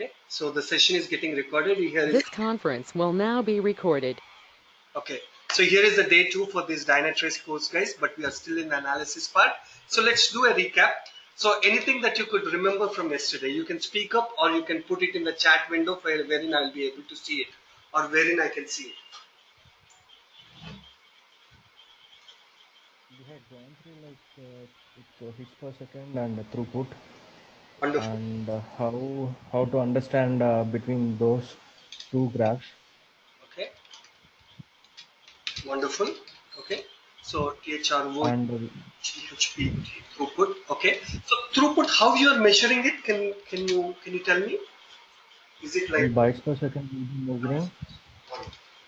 Okay, so the session is getting recorded. This conference will now be recorded. Okay, so here is the day 2 for this Dynatrace course, guys, but we are still in the analysis part. So let's do a recap. So anything that you could remember from yesterday, you can speak up or you can put it in the chat window wherein I'll be able to see it or wherein I can see it. We had gone through it's hits per second and throughput. Wonderful. And how to understand between those two graphs. Okay, wonderful. Okay, so THRO, And GHP, throughput. Okay, so throughput, how you are measuring it? Can you tell me? Is it in like bytes per second we'll be measuring.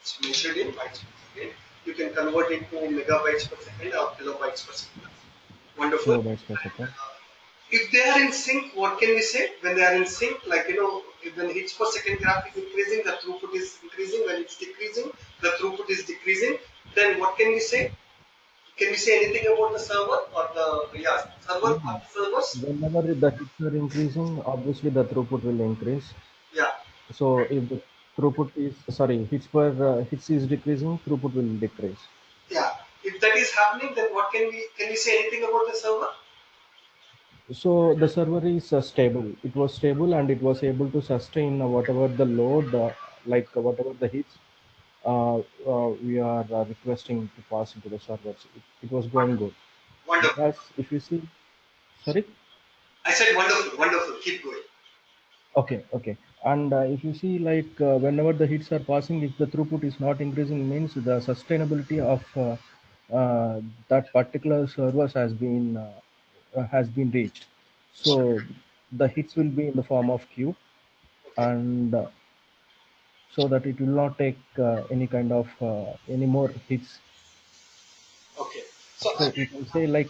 it's measured in bytes per second? You can convert it to megabytes per second or kilobytes per second. Wonderful. Kilobytes per second. If they are in sync, what can we say? When they are in sync, like if when hits per second graph is increasing, the throughput is increasing. When it's decreasing, the throughput is decreasing. Then what can we say? Can we say anything about the server or the server or the servers? Whenever the hits are increasing, obviously the throughput will increase. Yeah. So if the throughput is hits is decreasing, throughput will decrease. Yeah. If that is happening, then what can we say anything about the server? So the server is stable. It was stable and it was able to sustain whatever the load, whatever the hits we are requesting to pass into the servers. It was going good. Wonderful. Whereas if you see, sorry. I said wonderful, wonderful. Keep going. Okay. And if you see, whenever the hits are passing, if the throughput is not increasing, means the sustainability of that particular servers has been reached. So the hits will be in the form of queue, Okay. and so that it will not take any kind of any more hits. Okay. So So you can say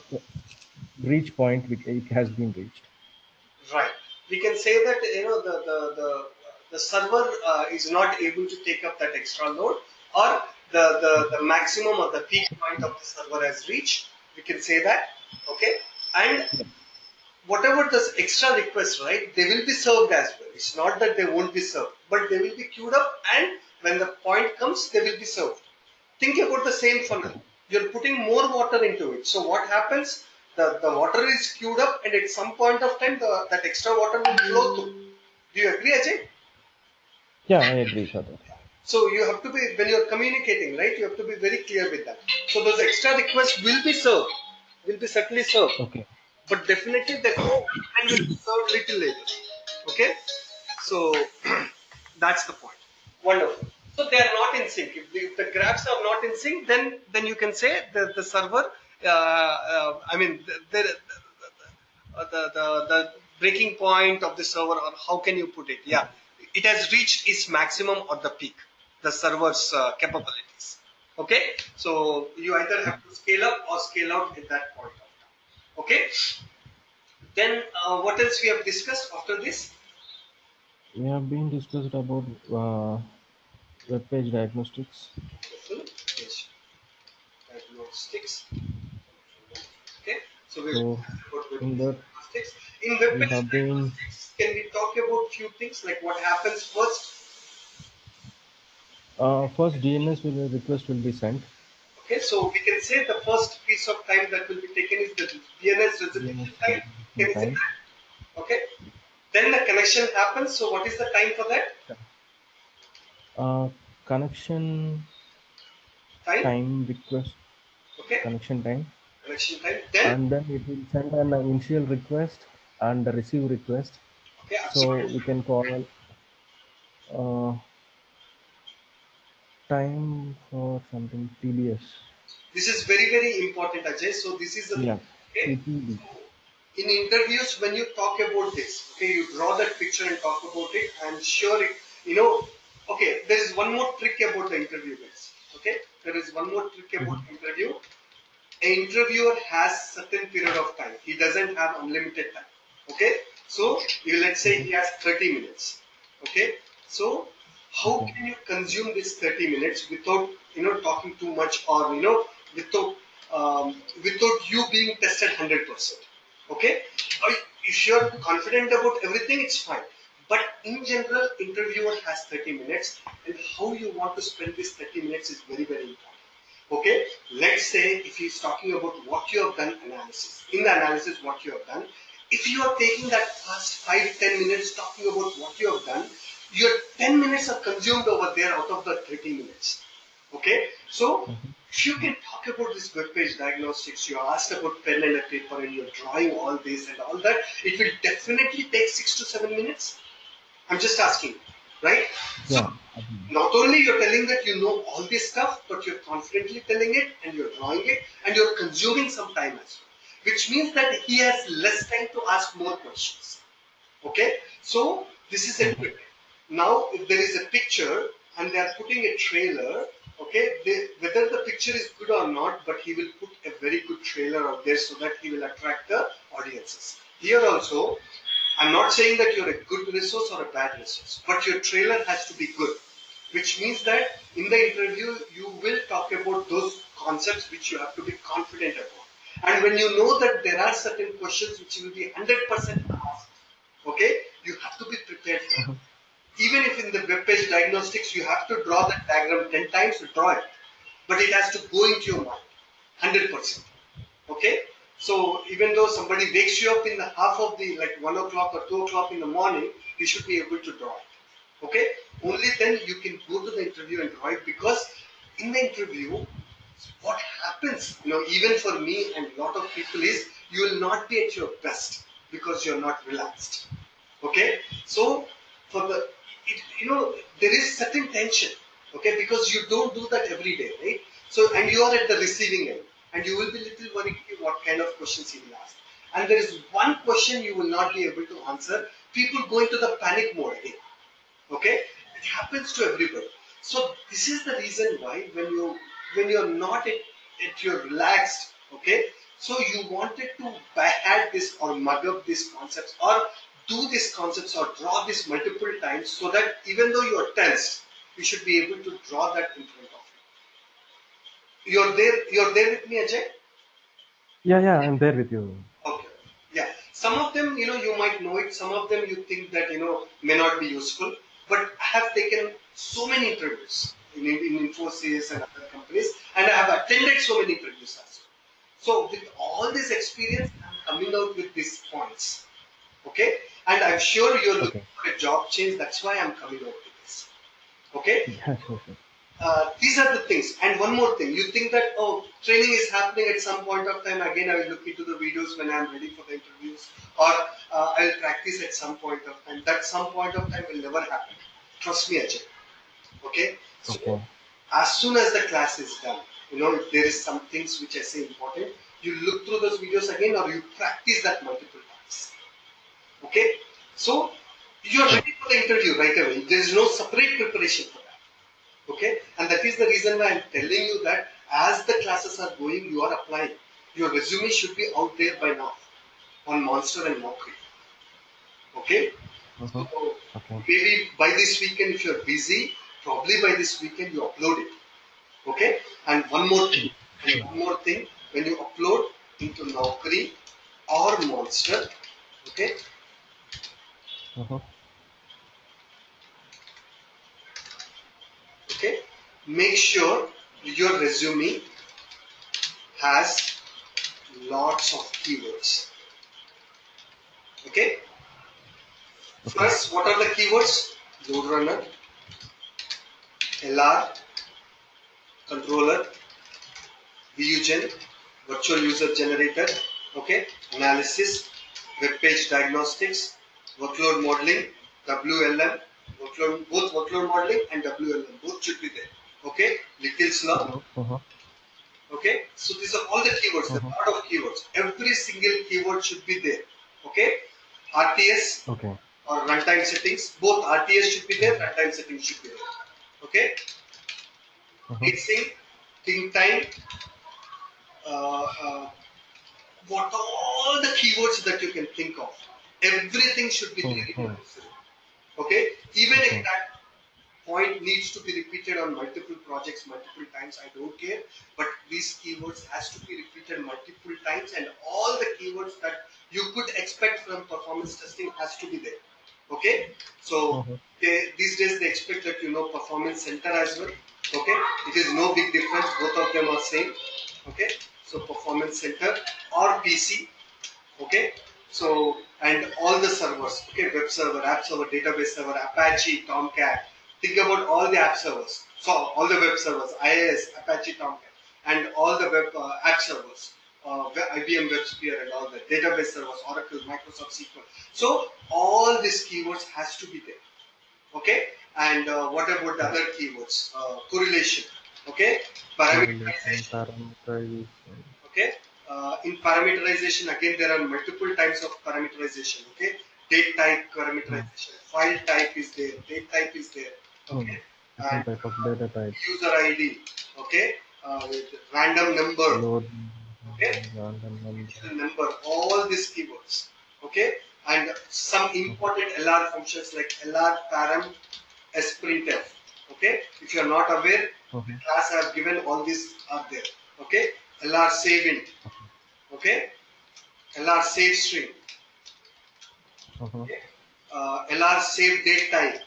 reach point, which it has been reached. right, we can say that the server is not able to take up that extra load, or the maximum or the peak point of the server has reached. We can say that. Okay, and whatever this extra request, right, they will be served as well. It's not that they won't be served, but they will be queued up, and when the point comes, they will be served. Think about the same funnel. You're putting more water into it. So what happens? The water is queued up, and at some point of time, that extra water will flow through. Do you agree, Ajay? Yeah, I agree, Shraddha. So you have to be, when you're communicating, right, you have to be very clear with that. So those extra requests will be served, will be certainly served. Okay. But definitely the and will be served little later. Okay? So that's the point. Wonderful. So they are not in sync. If the graphs are not in sync, then you can say the server. I mean, the breaking point of the server, or how can you put it? Yeah, it has reached its maximum or the peak, the server's capabilities. Okay, so you either have to scale up or scale out at that point of time. Okay, then what else we have discussed after this? We have been discussed about web page diagnostics. Full page diagnostics. Okay, so we So discussed about web in page that diagnostics. In web we page have been diagnostics, can we talk about few things like what happens first? first DNS request will be sent. Okay, so we can say the first piece of time that will be taken is the DNS resolution DNS time. Can you say time. that? Okay, then the connection happens. So what is the time for that? Connection Time. time request. Okay, Connection time. connection time. Then And then it will send an initial request and a receive request. okay, So absolutely. we can call uh, time for something TDS. This is very important, Ajay. So this is the thing. Yeah, Okay, TTD. so in interviews when you talk about this, okay, you draw that picture and talk about it. I'm sure it, okay, there is one more trick about the interview, guys. Okay, there is one more trick about Mhm. interview. An interviewer has certain period of time. He doesn't have unlimited time. Okay, so let's say he has 30 minutes. Okay, so how Okay. can you consume this 30 minutes without talking too much, or without without you being tested 100%? Okay, if you're confident about everything, it's fine. But in general, interviewer has 30 minutes, and how you want to spend this 30 minutes is very, very important. Okay, let's say if he's talking about what you have done analysis, in the analysis what you have done, if you are taking that first 5-10 minutes talking about what you have done, your 10 minutes are consumed over there out of the 30 minutes. Okay, so if you can talk about this web page diagnostics, you are asked about pen and a paper and you're drawing all this and all that, it will definitely take 6 to 7 minutes. I'm just asking, right? So Yeah. not only you're telling that you know all this stuff, but you're confidently telling it and you're drawing it and you're consuming some time as well, which means that he has less time to ask more questions. Okay, so this is a trick. Now, if there is a picture and they are putting a trailer, okay, whether the picture is good or not, but he will put a very good trailer out there so that he will attract the audiences. Here also, I'm not saying that you're a good resource or a bad resource, but your trailer has to be good, which means that in the interview, you will talk about those concepts which you have to be confident about. And when you know that there are certain questions which will be 100% asked, okay, you have to be prepared for it. Even if in the web page diagnostics you have to draw that diagram 10 times, draw it. But it has to go into your mind, 100%. Okay? So even though somebody wakes you up in the half of the, like 1 o'clock or 2 o'clock in the morning, you should be able to draw it. Okay? Only then you can go to the interview and draw it, because in the interview, what happens, even for me and a lot of people, is you will not be at your best because you're not relaxed. Okay, so for the, there is certain tension. Okay, because you don't do that every day, right? So, and you are at the receiving end, and you will be little worried what kind of questions he will ask. And there is one question you will not be able to answer. People go into the panic mode again. Okay, it happens to everybody. So this is the reason why when you're not at your relaxed, okay, so you wanted to add this or mug up these concepts or do these concepts or draw this multiple times, so that even though you are tensed, you should be able to draw that in front of you. You're there with me, Ajay? Yeah, I'm there with you. Okay. Yeah. Some of them, you might know it. Some of them you think that, may not be useful. But I have taken so many interviews in Infosys and other companies, and I have attended so many interviews as well. So with all this experience, I'm coming out with these points. Okay. And I'm sure you're looking Okay. for a job change. That's why I'm coming out with this. Okay. Yeah, sure. These are the things. And one more thing, you think that, oh, training is happening at some point of time. Again, I will look into the videos when I'm ready for the interviews, or I will practice at some point of time. That some point of time will never happen. Trust me, Ajay. Okay. So Okay. as soon as the class is done, if there is some things which I say important, you look through those videos again, or you practice that multiple times. Okay. So you're Sure. ready for the interview right away. There is no separate preparation for that. Okay, and that is the reason why I'm telling you that as the classes are going, you are applying. Your resume should be out there by now on Monster and Naukri. Okay, so Okay. maybe by this weekend, if you're busy, probably by this weekend you upload it. Okay, and one more thing, Sure. when you upload into Naukri or Monster, okay, okay, make sure your resume has lots of keywords. Okay. Okay. First, what are the keywords? LoadRunner, LR, controller, VUGen, virtual user generator, okay, analysis, web page diagnostics, workload modeling, WLM, both workload modeling and WLM, both should be there. Okay, Little's law. Okay, so these are all the keywords, the part of keywords. Every single keyword should be there. Okay, RTS Okay. or runtime settings, both RTS should be there, runtime settings should be there. Okay, mixing, think time, uh, uh, what all the keywords that you can think of, everything should be there in your resume. Okay, even if that point needs to be repeated on multiple projects multiple times, I don't care, but these keywords has to be repeated multiple times, and all the keywords that you could expect from performance testing has to be there. Okay, so Uh-huh. these days they expect that you know performance center as well. Okay, it is no big difference. Both of them are same. Okay, so performance center or PC. Okay, so and all the servers. Okay, web server, app server, database server, Apache, Tomcat. Think about all the app servers. So all the web servers, IIS, Apache, Tomcat, and all the web app servers, IBM WebSphere and all the database servers, Oracle, Microsoft SQL. So all these keywords has to be there. Okay, and what about the other keywords? Correlation. Okay, Correlation, parameterization. parameterization. Okay, in parameterization again there are multiple types of parameterization. Okay, date type Hmm. parameterization, file type is there, date type is there. Hmm. Okay, and Different type of data types. user ID. Okay, with random number. Load, Okay, random number. digital number, all these keywords. Okay, and some Mhm. important LR functions like LR param sprintf. Okay, if you are not aware, the Mhm. class I have given all these are there. Okay, LR save int. Okay, LR save string. Mhm. Okay, LR save date type.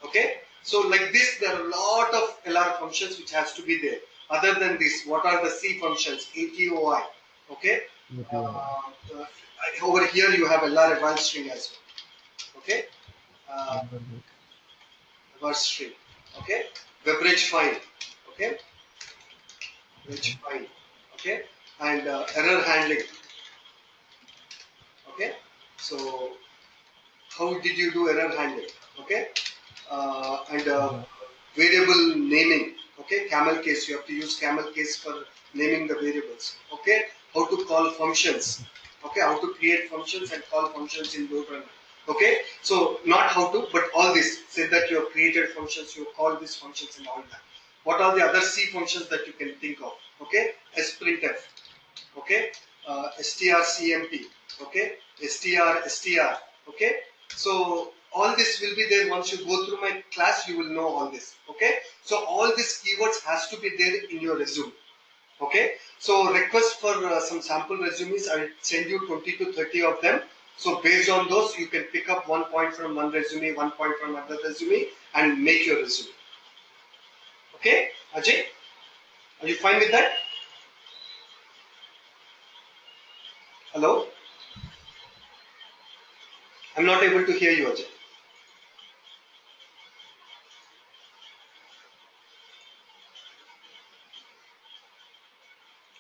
Okay, so like this, there are a lot of LR functions which has to be there. Other than this, what are the C functions? ATOI. Okay, API. over here you have LR eval string as well. Okay, uh, Algorithm. eval string. Okay, beverage file. Okay, beverage file. Okay, and error handling. Okay, so how did you do error handling? Okay, and Mhm. variable naming. Okay, camel case, you have to use camel case for naming the variables. Okay, how to call functions. Okay, how to create functions and call functions in LoadRunner. Okay, so not how to, but all this. Say that you have created functions, you have called these functions and all that. What are the other C functions that you can think of? Okay, sprintf. Okay, strcmp. Okay, str. Okay, so all this will be there. Once you go through my class, you will know all this. Okay, so all these keywords has to be there in your resume. Okay, so request for some sample resumes. I'll send you 20 to 30 of them. So based on those, you can pick up 1 point from one resume, 1 point from another resume, and make your resume. Okay, Ajay, are you fine with that? Hello, I'm not able to hear you, Ajay.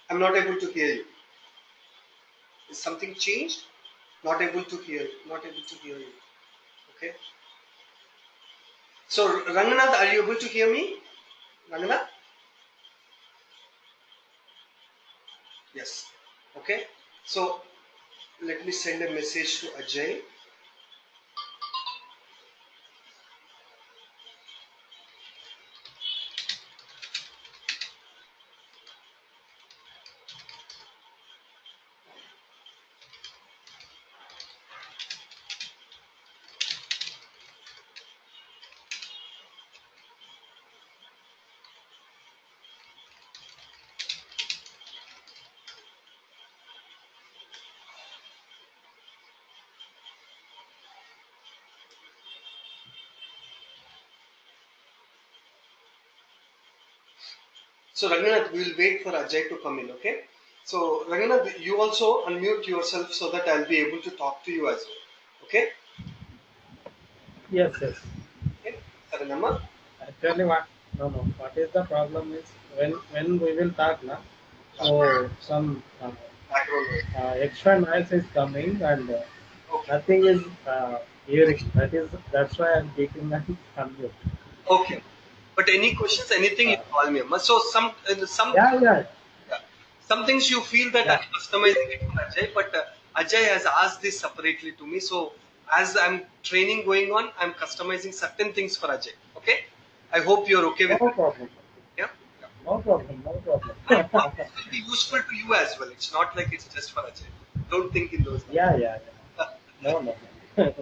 I'm not able to hear you. Is something changed? Not able to hear you. Not able to hear you. Okay. So Ranganath, are you able to hear me? Ranganath? Yes. Okay. So let me send a message to Ajay. So Ranganath, we will wait for Ajay to come in. Okay. So Ranganath, you also unmute yourself so that I'll be able to talk to you as well. Okay. Yes, yes. Okay. Saranama? Actually, what is the problem is when we will talk now, so some Background noise. extra noise is coming and Okay. nothing is hearing. That's why I'm taking an unmute. Okay. But any questions, anything you Uh, call me. So some yeah, yeah, yeah. Some things you feel that I'm yeah. customizing it for Ajay, but Ajay has asked this separately to me. So as I'm training going on, I'm customizing certain things for Ajay. Okay. I hope you're okay No with that. problem. Yeah. Yeah. No problem. No problem. And all this will be useful to you as well. It's not like it's just for Ajay. Don't think in those lines. Yeah, yeah, yeah. No, no, no.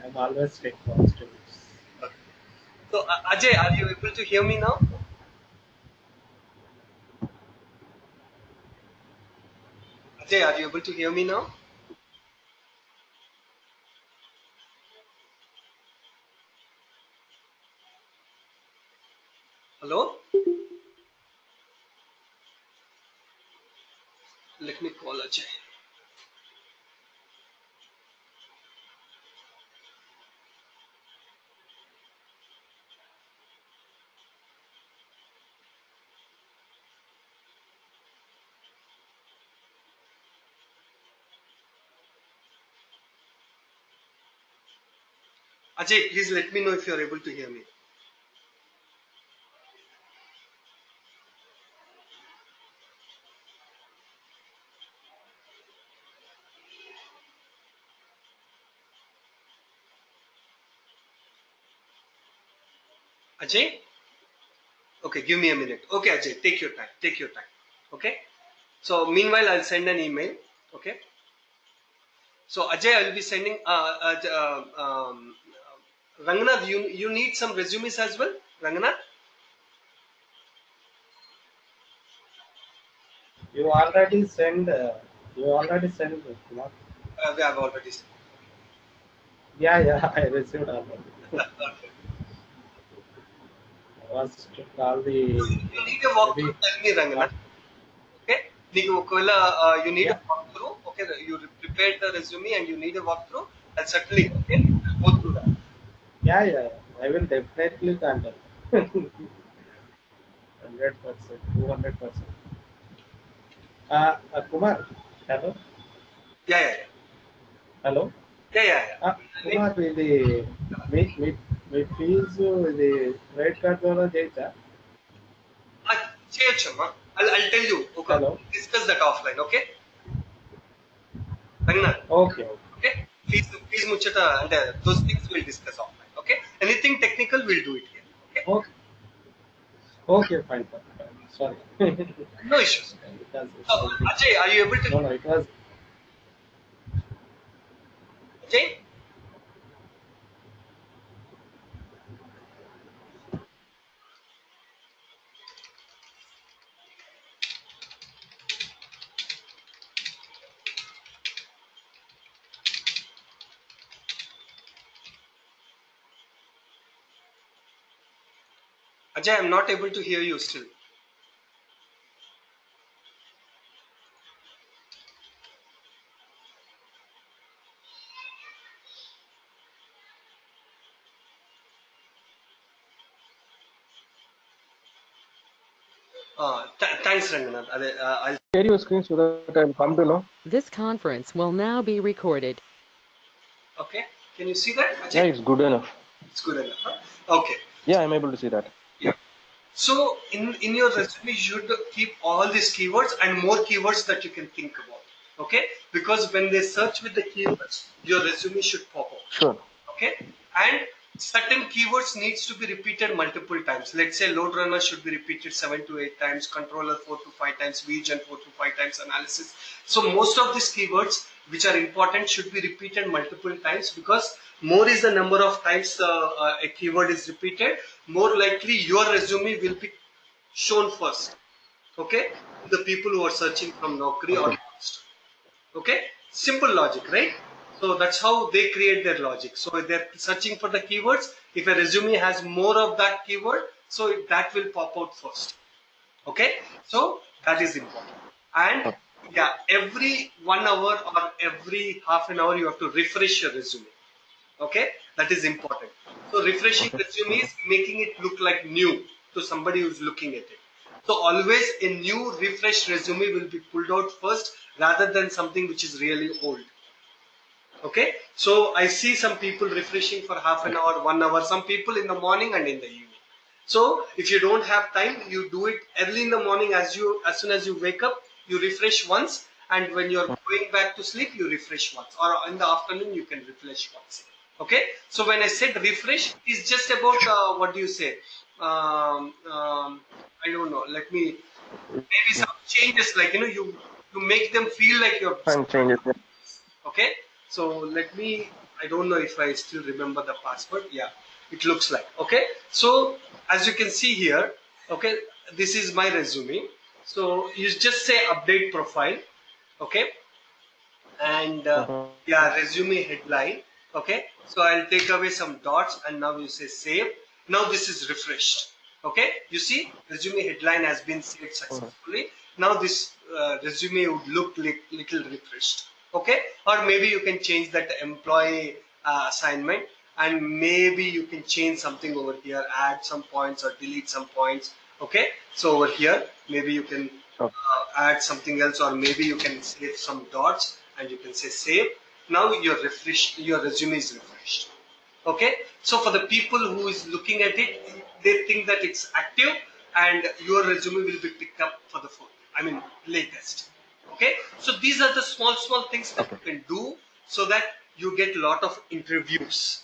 I'm always take positive. Okay. So Ajay, are you able to hear me now? Ajay, are you able to hear me now? Hello? Let me call Ajay. Ajay, please let me know if you are able to hear me. Ajay? Okay, give me a minute. Okay, Ajay, take your time. Take your time. Okay? So, meanwhile, I'll send an email. Okay? So, Ajay, I'll be sending. Ranganath, you need some resumes as well? Ranganath? You already send. You already sent. Kumar. We have already sent. Yeah, yeah, I received already. Okay. Was to call You need a walkthrough, maybe. tell me, Ranganath. Okay? You need a Yeah, walkthrough. Okay, you prepared the resume and you need a walkthrough. I'll certainly, okay, I'll go through that. yeah, yeah. I will definitely contact. 100%, 200%. Kumar, hello, Yeah, yeah, hello. yeah. Yeah, yeah, yeah. Kumar, ఇది మీ మీ మీ fee ఇది credit card ద్వారా చేయొచ్చా? చేయొచ్చమ్మా. I'll tell you. Okay, hello, discuss that offline. Okay, Ranganath. Okay, okay, Okay, please muchata and those things we'll discuss offline. Okay, anything technical we'll do it here. Okay, okay, okay, fine, fine, fine. Sorry. no issues. Because So, it's something. Ajay, are you able to? No, no, it was. Ajay, Ajay, I'm not able to hear you still. Thanks, Ranganath. I'll Share your screen so that I'll come to know. This conference will now be recorded. Okay. Can you see that, Yeah, Ajay? it's good enough. It's good enough. Huh? Okay. Yeah, I'm able to see that. Yeah. So in your resume, you should keep all these keywords and more keywords that you can think about. Okay? Because when they search with the keywords, your resume should pop out. Sure. Okay, and certain keywords needs to be repeated multiple times. Let's say LoadRunner should be repeated 7 to 8 times, controller 4 to 5 times, VGen 4 to 5 times, analysis. So most of these keywords which are important should be repeated multiple times, because more is the number of times a keyword is repeated, more likely your resume will be shown first. Okay, the people who are searching from Naukri or Okay. Monster. Okay, simple logic, right? So that's how they create their logic. So they're searching for the keywords. If a resume has more of that keyword, so that will pop out first. Okay, so that is important. And Okay. yeah, every 1 hour or every half an hour you have to refresh your resume. Okay, that is important. So refreshing Okay. resume is making it look like new to somebody who's looking at it. So always a new refreshed resume will be pulled out first rather than something which is really old. Okay, so I see some people refreshing for half an hour, 1 hour, some people in the morning and in the evening. So if you don't have time, you do it early in the morning. As soon as you wake up, you refresh once, and when you're going back to sleep, you refresh once, or in the afternoon you can refresh once. Okay, so when I said refresh, it's just about what do you say? I don't know. Let me, maybe some changes, like you make them feel like you're. Fine, change it. Yeah. Okay, so let me, I don't know if I still remember the password. Yeah, it looks like. Okay, so as you can see here, okay, this is my resume. So you just say update profile. Okay, and Mhm. yeah, resume headline. Okay, so I'll take away some dots and now you say save. Now this is refreshed. Okay, you see resume headline has been saved successfully. Now this resume would look little refreshed. Okay, or maybe you can change that employee assignment, and maybe you can change something over here, add some points or delete some points. Okay, so over here maybe you can add something else, or maybe you can save some dots and you can say save. Now your resume is refreshed. Okay, so for the people who is looking at it, they think that it's active, and your resume will be picked up for the phone. I mean, latest. Okay, so these are the small things that you can do so that you get a lot of interviews.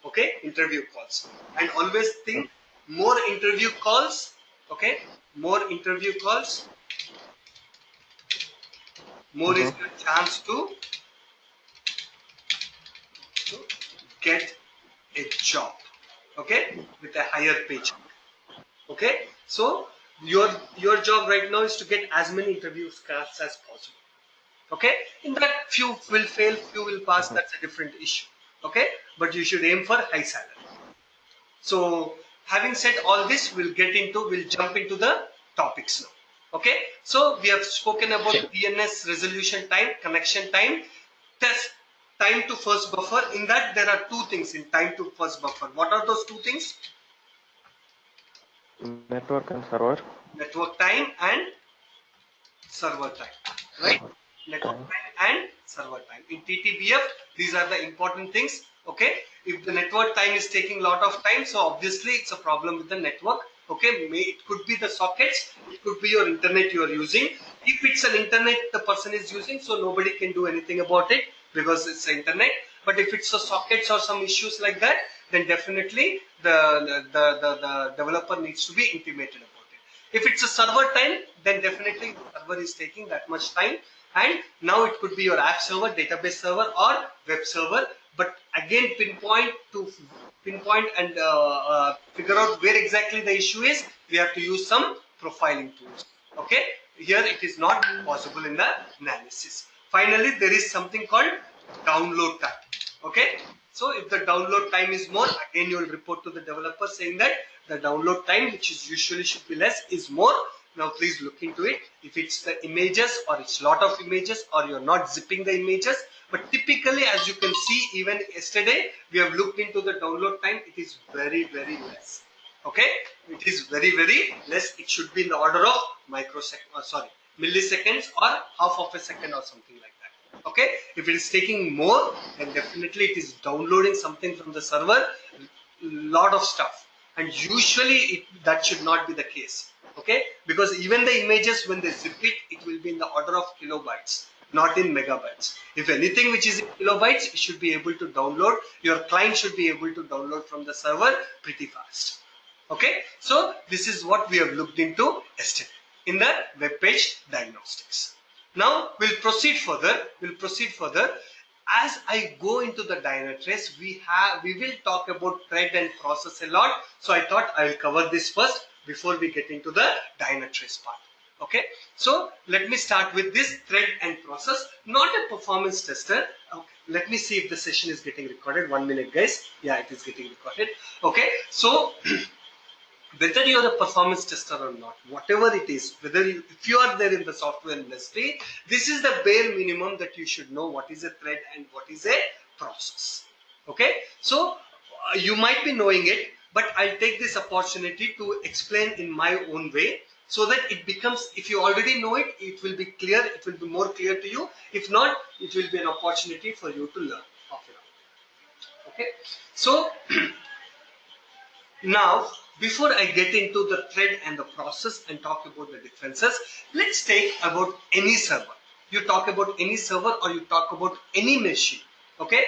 Okay, interview calls, and always think more interview calls. Okay, more interview calls, more is your chance to get a job. Okay, with a higher paycheck. Okay, so your job right now is to get as many interview cards as possible. Okay, in that few will fail, few will pass. That's a different issue. Okay, but you should aim for high salary. So having said all this, we'll jump into the topics now. Okay, so we have spoken about DNS resolution time, connection time, test time to first buffer. In that there are two things in time to first buffer. What are those two things? Network and server. Network time and server time, right? Network time and server time. In TTBF, these are the important things. Okay, if the network time is taking a lot of time, so obviously it's a problem with the network. Okay, it could be the sockets, it could be your internet you are using. If it's an internet the person is using, so nobody can do anything about it because it's internet. But if it's the sockets or some issues like that, then definitely the developer needs to be intimated about it. If it's a server time, then definitely the server is taking that much time, and now it could be your app server, database server, or web server. But again, pinpoint and figure out where exactly the issue is. We have to use some profiling tools. Okay, here it is not possible in the analysis. Finally, there is something called download time. Okay, so if the download time is more, again you will report to the developer saying that the download time, which is usually should be less, is more. Now please look into it. If it's the images, or it's lot of images, or you're not zipping the images. But typically, as you can see, even yesterday we have looked into the download time. It is very less. Okay, it is very less. It should be in the order of milliseconds, or half of a second, or something like that. Okay, if it is taking more, then definitely it is downloading something from the server, lot of stuff, and usually that should not be the case. Okay, because even the images, when they zip it, it will be in the order of kilobytes, not in megabytes. If anything which is in kilobytes, it should be able to download. Your client should be able to download from the server pretty fast. Okay, so this is what we have looked into yesterday in the web page diagnostics. Now we'll proceed further. As I go into the Dynatrace, we will talk about thread and process a lot. So I thought I will cover this first before we get into the Dynatrace part. Okay, so let me start with this thread and process, not a performance tester. Okay, let me see if the session is getting recorded. 1 minute, guys. Yeah, it is getting recorded. Okay, so whether you are a performance tester or not, whatever it is, if you are there in the software industry, this is the bare minimum that you should know what is a thread and what is a process. Okay, so you might be knowing it, but I'll take this opportunity to explain in my own way, so that it becomes, if you already know it, it will be clear, it will be more clear to you. If not, it will be an opportunity for you to learn of it. Okay, so now, before I get into the thread and the process and talk about the differences, let's take about any server. You talk about any server, or you talk about any machine. Okay,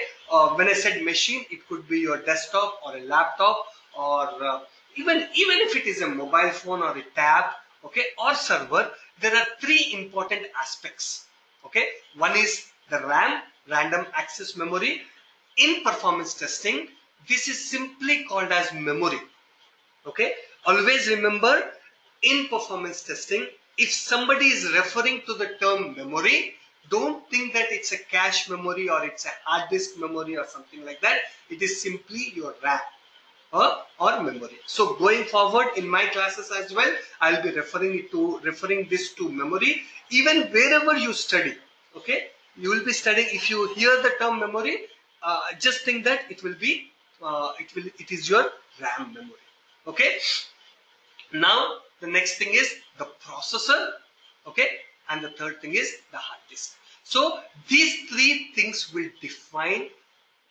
when I said machine, it could be your desktop or a laptop, or even if it is a mobile phone or a tab, okay, or server. There are three important aspects. Okay, one is the RAM, random access memory. In performance testing, this is simply called as memory. Okay, always remember, in performance testing, if somebody is referring to the term memory, don't think that it's a cache memory or it's a hard disk memory or something like that. It is simply your RAM. or memory. So going forward in my classes as well, I'll be referring this to memory. Even wherever you study, okay, you will be studying. If you hear the term memory, just think that it is your RAM memory. Okay. Now the next thing is the processor, okay, and the third thing is the hard disk. So these three things will define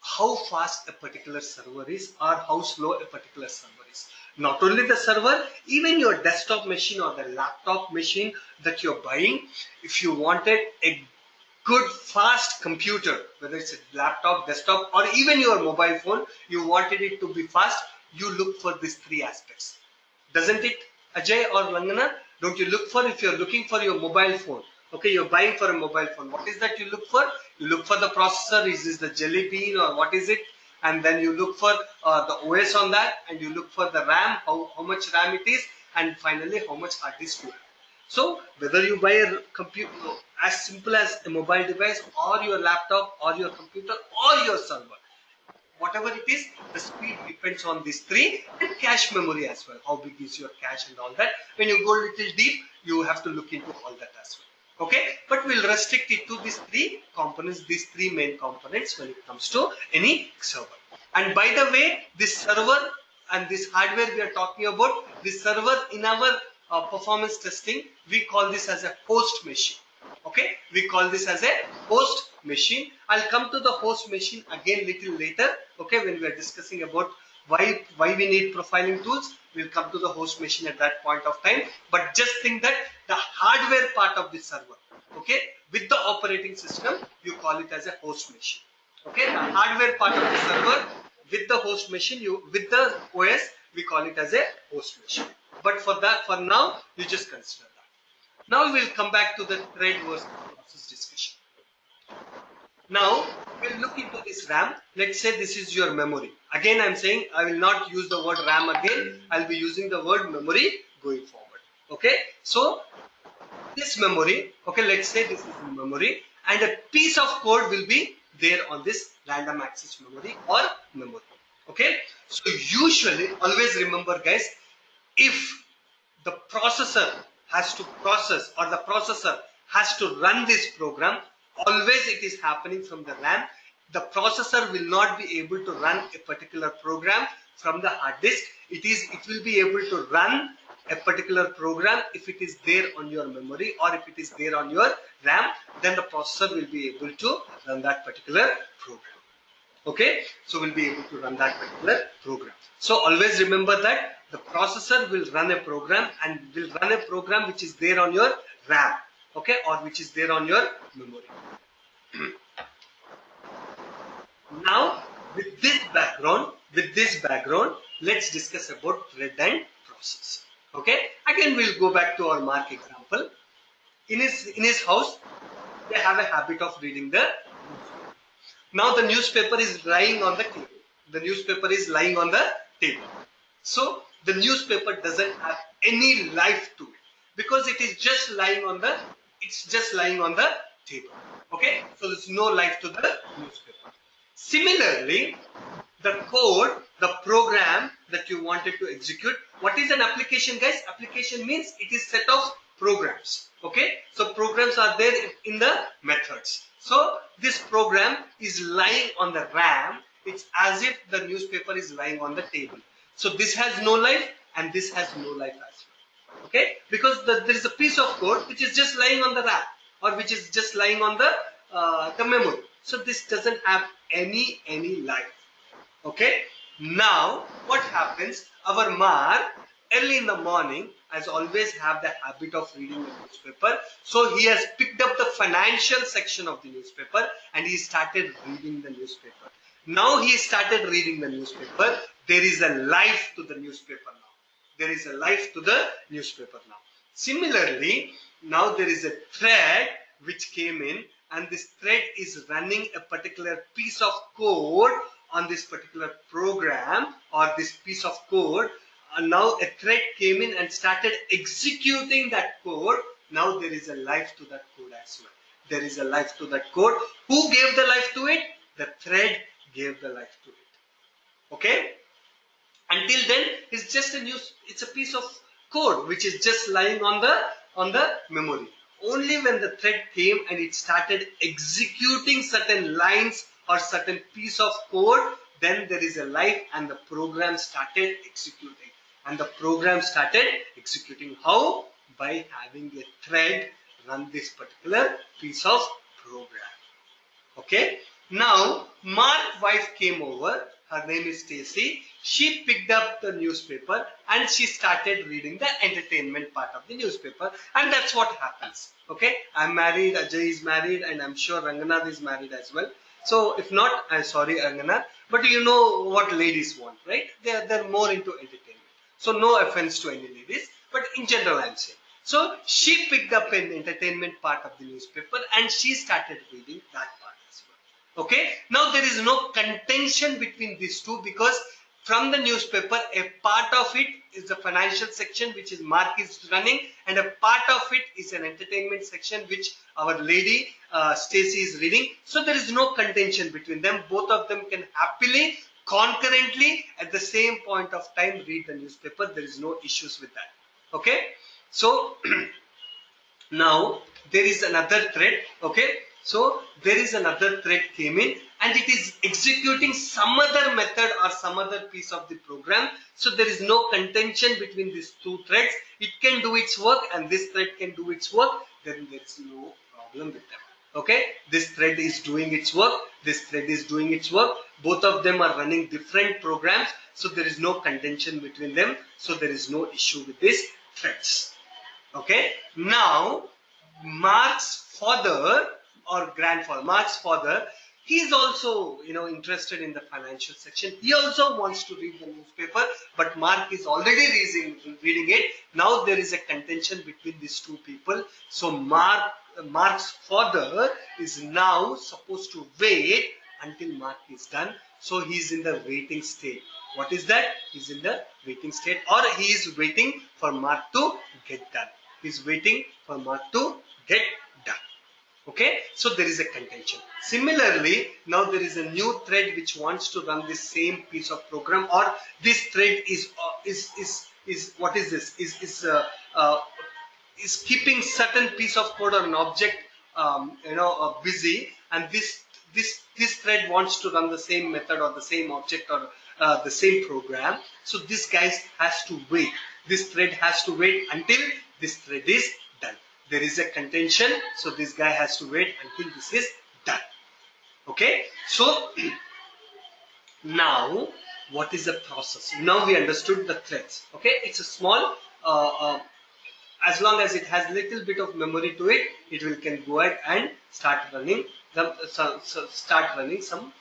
how fast a particular server is or how slow a particular server is. Not only the server, even your desktop machine or the laptop machine that you're buying, if you wanted a good fast computer, whether it's a laptop, desktop, or even your mobile phone, you wanted it to be fast, you look for these three aspects. Doesn't it, Ajay or Langana? Don't you look for, if you're looking for your mobile phone, okay, you're buying for a mobile phone, what is that you look for? You look for the processor, is this the jelly bean or what is it? And then you look for the OS on that, and you look for the RAM, how much RAM it is, and finally how much hard disk you have. So whether you buy a computer as simple as a mobile device or your laptop or your computer or your server, whatever it is, the speed depends on these three, and cache memory as well. How big is your cache and all that. When you go a little deep, you have to look into all that as well. Okay, but we'll restrict it to these three components, these three main components when it comes to any server. And by the way, this server and this hardware we are talking about, this server in our performance testing, we call this as a host machine. Okay, we call this as a host machine. I'll come to the host machine again little later. Okay, when we are discussing about why we need profiling tools, we'll come to the host machine at that point of time. But just think that the hardware part of the server, okay, with the operating system, you call it as a host machine. Okay, the hardware part of the server with the host machine, with the OS, we call it as a host machine. But for now, you just consider that. Now we'll come back to the thread versus process discussion. Now we'll look into this RAM. Let's say this is your memory. Again, I'm saying I will not use the word RAM again. I'll be using the word memory going forward. Okay. So this memory, okay, let's say this is memory, and a piece of code will be there on this random access memory or memory. Okay. So usually, always remember, guys, if the processor has to process or the processor has to run this program, always it is happening from the RAM. The processor will not be able to run a particular program from the hard disk. It will be able to run a particular program if it is there on your memory or if it is there on your RAM, then the processor will be able to run that particular program. Okay, so we'll be able to run that particular program. So always remember that the processor will run a program and will run a program which is there on your RAM, okay, or which is there on your memory. Now, with this background, let's discuss about thread and process. Okay, again we'll go back to our Mark example. In his house, they have a habit of reading the newspaper. Now the newspaper is lying on the table. The newspaper is lying on the table. So the newspaper doesn't have any life to it because it is just lying on the table. Okay, so there's no life to the newspaper. Similarly, the code, the program that you wanted to execute, what is an application, guys? Application means it is set of programs. Okay, so programs are there in the methods. So this program is lying on the RAM. It's as if the newspaper is lying on the table. So this has no life and this has no life as well. Okay, because there is a piece of code which is just lying on the RAM or which is just lying on the memory. So this doesn't have any life. Okay, now what happens? Our Mark early in the morning, as always, have the habit of reading the newspaper. So he has picked up the financial section of the newspaper and he started reading the newspaper. Now he started reading the newspaper. There is a life to the newspaper now. There is a life to the newspaper now. Similarly, now there is a thread which came in, and this thread is running a particular piece of code on this particular program or this piece of code. And now a thread came in and started executing that code. Now there is a life to that code as well. There is a life to that code. Who gave the life to it? The thread gave the life to it. Okay? Until then, it's just it's a piece of code which is just lying on the memory. Only when the thread came and it started executing certain lines or certain piece of code, then there is a life and the program started executing. And the program started executing how? By having a thread run this particular piece of program. Okay. Now, Mark's wife came over. Her name is Stacy. She picked up the newspaper and she started reading the entertainment part of the newspaper. And that's what happens. Okay. I'm married. Ajay is married, and I'm sure Ranganath is married as well. So if not, I'm sorry, Ranganath. But you know what ladies want, right? They're more into entertainment. So no offense to any ladies, but in general, I'm saying. So she picked up an entertainment part of the newspaper and she started reading that part as well. Okay. Now there is no contention between these two, because from the newspaper, a part of it is the financial section which is Mark is running, and a part of it is an entertainment section which our lady Stacy is reading. So there is no contention between them. Both of them can happily, concurrently, at the same point of time read the newspaper. There is no issues with that. Okay. So now there is another thread. Okay. So there is another thread came in and it is executing some other method or some other piece of the program. So there is no contention between these two threads. It can do its work and this thread can do its work. Then there is no problem with them. Okay. This thread is doing its work. This thread is doing its work. Both of them are running different programs. So there is no contention between them. So there is no issue with these threads. Okay. Now, Mark's father or grandfather, Mark's father, he is also, interested in the financial section. He also wants to read the newspaper, but Mark is already reading it. Now there is a contention between these two people. So Mark's father is now supposed to wait until Mark is done. So he is in the waiting state. What is that? He's in the waiting state, or he is waiting for Mark to get done. He's waiting for Mark to get done. Okay, so there is a contention. Similarly, now there is a new thread which wants to run this same piece of program, or this thread is what is this? Is keeping certain piece of code or an object, busy, and this thread wants to run the same method or the same object or the same program. So this guy has to wait. This thread has to wait until this thread is done. There is a contention, so this guy has to wait until this is done. Okay, so now what is the process? Now we understood the threads. Okay, it's a small, as long as it has little bit of memory to it, it can go ahead and start running some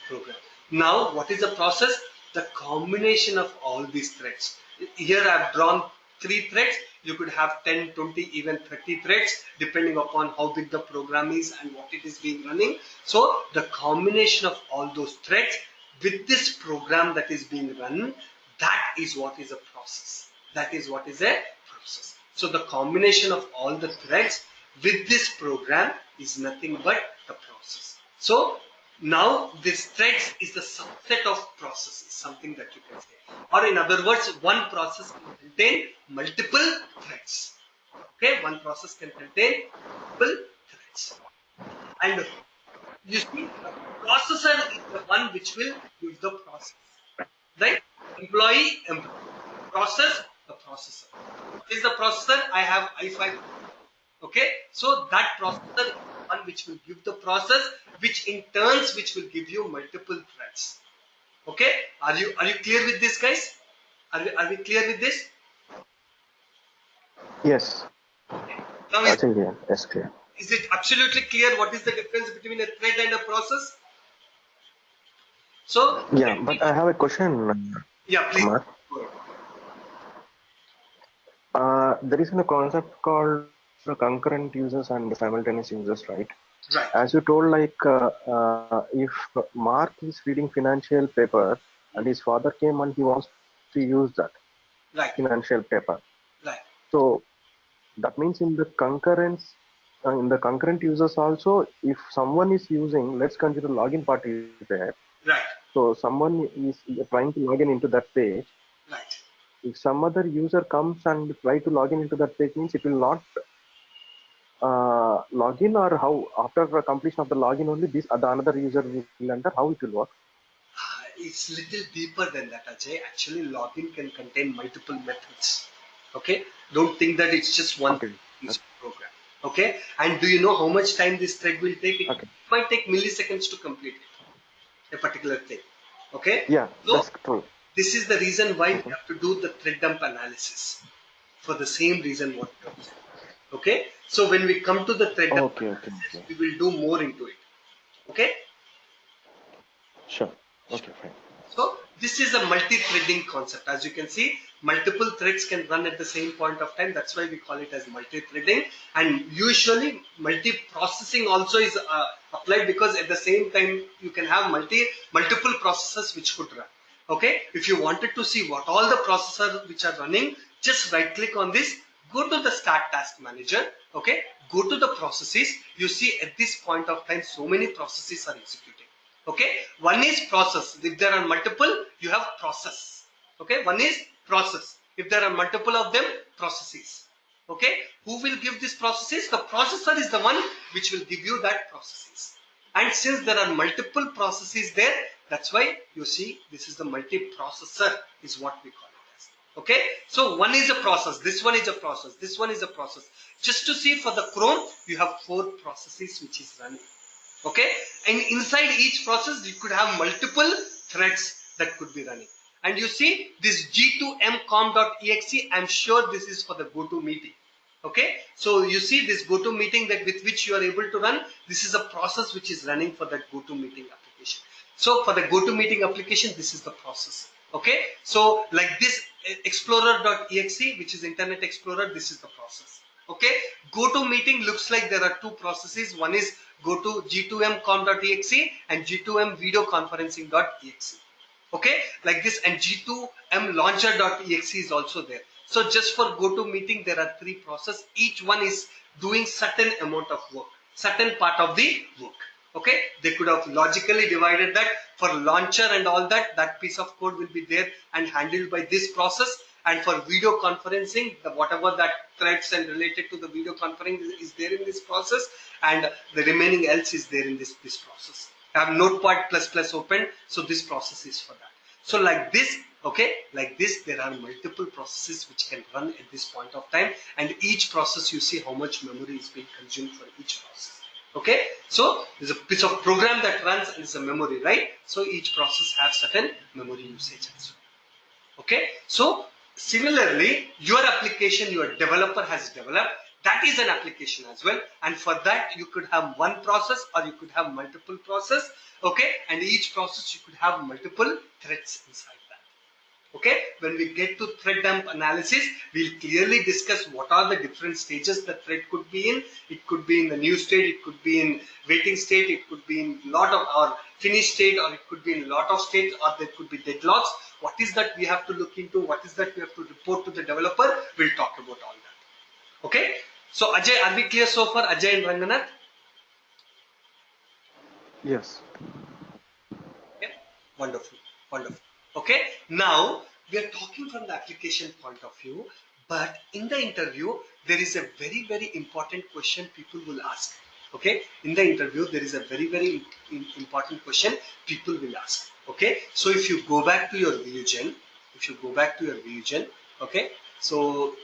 program. Now what is the process? The combination of all these threads. Here I have drawn 3 threads. You could have 10, 20, even 30 threads, depending upon how big the program is and what it is being running. So the combination of all those threads with this program that is being run, that is what is a process. That is what is a process. So the combination of all the threads with this program is nothing but the process. So now this threads is the subset of processes, something that you can say. Or in other words, one process can contain multiple threads. Okay, one process can contain multiple threads. And you see, the processor is the one which will give the process. Right? Employee. Process, the processor. What is the processor? I have i5. Okay, so that processor is one which will give the process, which in turns which will give you multiple threads. Okay, are you clear with this, guys? Are we clear with this? Yes. Now I think yeah, that's clear. Is it absolutely clear what is the difference between a thread and a process? So yeah, but I have a question. Yeah, please. Mark. There is a concept called concurrent users and simultaneous users, right? Right. As you told, like if Mark is reading financial paper and his father came and he wants to use that financial paper. Right. So that means in the concurrent users also, if someone is using, let's consider login part is there. Right. So someone is trying to log in into that page. Right. If some other user comes and try to log in into that page, means it will not log in, or how after the completion of the login only this the another user will enter, how it will work? It's little deeper than that, Ajay. Actually, login can contain multiple methods. Okay, don't think that it's just one Okay. piece of program. Okay, and do you know how much time this thread will take? It Okay. might take milliseconds to complete it, a particular thing. Okay, Yeah, so that's true. this is the reason why we Mhm. have to do the thread dump analysis for the same reason what you have said. Okay, so when we come to the thread dump Okay, okay, analysis, okay. we will do more into it. Okay. Sure. Okay, fine. So this is a multi-threading concept. As you can see, multiple threads can run at the same point of time. That's why we call it as multi-threading. And usually multi-processing also is applied, because at the same time you can have multiple processes which could run. Okay, if you wanted to see what all the processors which are running, just right click on this, go to the start task manager. Okay, go to the processes. You see at this point of time so many processes are executing. Okay, one is process. If there are multiple, you have process. Okay, one is process. If there are multiple of them, processes. Okay, who will give these processes? The processor is the one which will give you that processes. And since there are multiple processes there, that's why you see this is the multiprocessor is what we call it as. Okay, so one is a process, this one is a process, this one is a process. Just to see, for the Chrome, you have 4 processes which is running. Okay, and inside each process you could have multiple threads that could be running. And you see this g2mcom.exe, I'm sure this is for the GoToMeeting. Okay, so you see this GoToMeeting that with which you are able to run, this is a process which is running for that GoToMeeting application. So for the GoToMeeting application, this is the process. Okay, so like this explorer.exe, which is Internet Explorer, this is the process. Okay, GoToMeeting looks like there are 2 processes. One is go to g2mcom.exe and g2m videoconferencing.exe. Okay, like this, and g2m launcher.exe is also there. So just for GoToMeeting, there are 3 processes. Each one is doing certain amount of work, certain part of the work. Okay, they could have logically divided that for launcher and all that, that piece of code will be there and handled by this process. And for video conferencing, whatever that threads and related to the video conferencing is there in this process, and the remaining else is there in this process. I have Notepad++ open, so this process is for that. So like this, okay, like this, there are multiple processes which can run at this point of time, and each process you see how much memory is being consumed for each process. Okay, so there's a piece of program that runs and it's a memory, right? So each process has certain memory usage as well. Okay, so similarly, your application, your developer has developed, that is an application as well, and for that you could have one process or you could have multiple process. Okay, and each process you could have multiple threads inside that. Okay, when we get to thread dump analysis, we'll clearly discuss what are the different stages the thread could be in. It could be in the new state, it could be in waiting state, it could be in lot of or finished state, or it could be in lot of states, or there could be deadlocks. What is that we have to look into? What is that we have to report to the developer? We'll talk about all that. Okay, so Ajay, are we clear so far? Ajay and Ranganath? Yes. Okay, wonderful, wonderful. Okay, now we are talking from the application point of view, but in the interview, there is a very, very important question people will ask. Okay, in the interview, there is a very, very important question people will ask. Okay, so if you go back to your VueGen, okay, so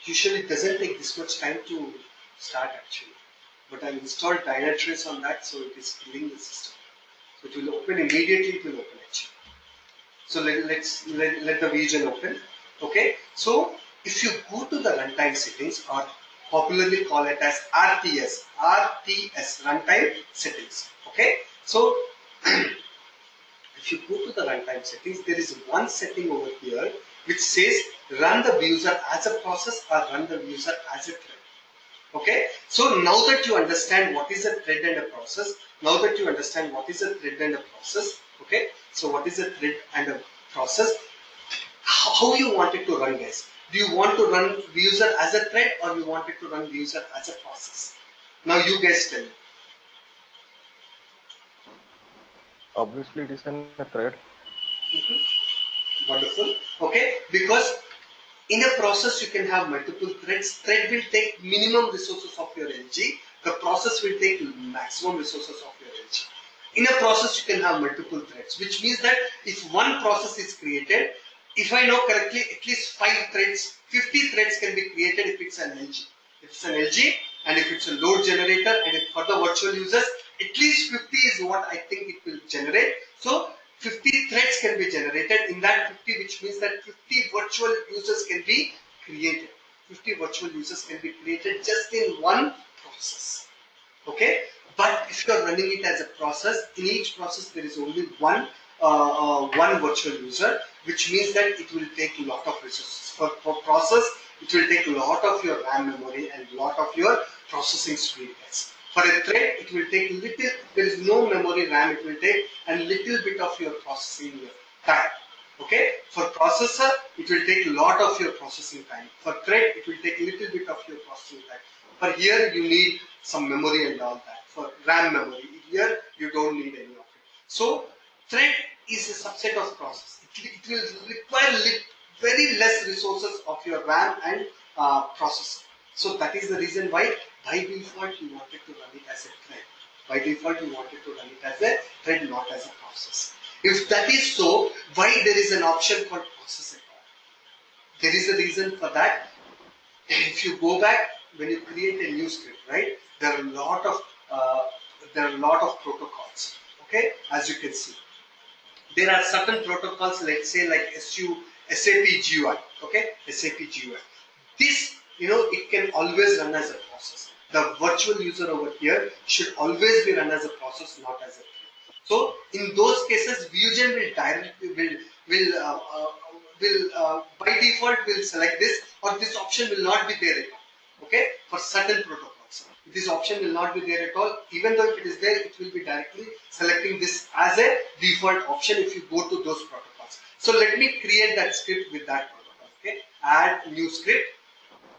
usually it doesn't take this much time to start actually, but I installed Dynatrace on that, so it is killing the system. So it will open immediately, it will open actually. So let the VueGen open. Okay, so if you go to the runtime settings, or popularly call it as RTS, runtime settings. Okay, so if you go to the runtime settings, there is one setting over here which says run the user as a process or run the user as a thread. Okay, so now that you understand what is a thread and a process, now that you understand what is a thread and a process, okay, so what is a thread and a process, how you want it to run, guys? Do you want to run the user as a thread, or you want it to run the user as a process? Now you guys tell me. Obviously, it is in a thread. Wonderful. Okay, because in a process you can have multiple threads. Thread will take minimum resources of your LG. The process will take maximum resources of your LG. In a process you can have multiple threads, which means that if one process is created, if I know correctly, at least 5 threads, 50 threads can be created if it's an LG. If it's an LG, and if it's a load generator, and if for the virtual users, at least 50 is what I think it will generate. So 50 threads can be generated in that 50, which means that 50 virtual users can be created. 50 virtual users can be created just in one process. Okay, but if you are running it as a process, in each process there is only one virtual user, which means that it will take a lot of resources. For process, it will take a lot of your RAM memory and a lot of your processing speed. For a thread, it will take little, there is no memory RAM, it will take a little bit of your processing time. Okay, for processor, it will take a lot of your processing time. For thread, it will take a little bit of your processing time. For here, you need some memory and all that. For RAM memory, here you don't need any of it. So, thread is a subset of process. It will require very less resources of your RAM and processor. So that is the reason why by default you wanted to run it as a thread. By default you wanted to run it as a thread, not as a process. If that is so, why there is an option called process at all? There is a reason for that. If you go back, when you create a new script, right, there are a lot of protocols. Okay, as you can see, there are certain protocols, let's say like SAP GUI. Okay, SAP GUI. This, it can always run as a process. The virtual user over here should always be run as a process, not as a thread. So in those cases, Vusion will by default will select this, or this option will not be there at all. Okay, for certain protocols, this option will not be there at all. Even though if it is there, it will be directly selecting this as a default option if you go to those protocols. So let me create that script with that protocol. Okay, add new script,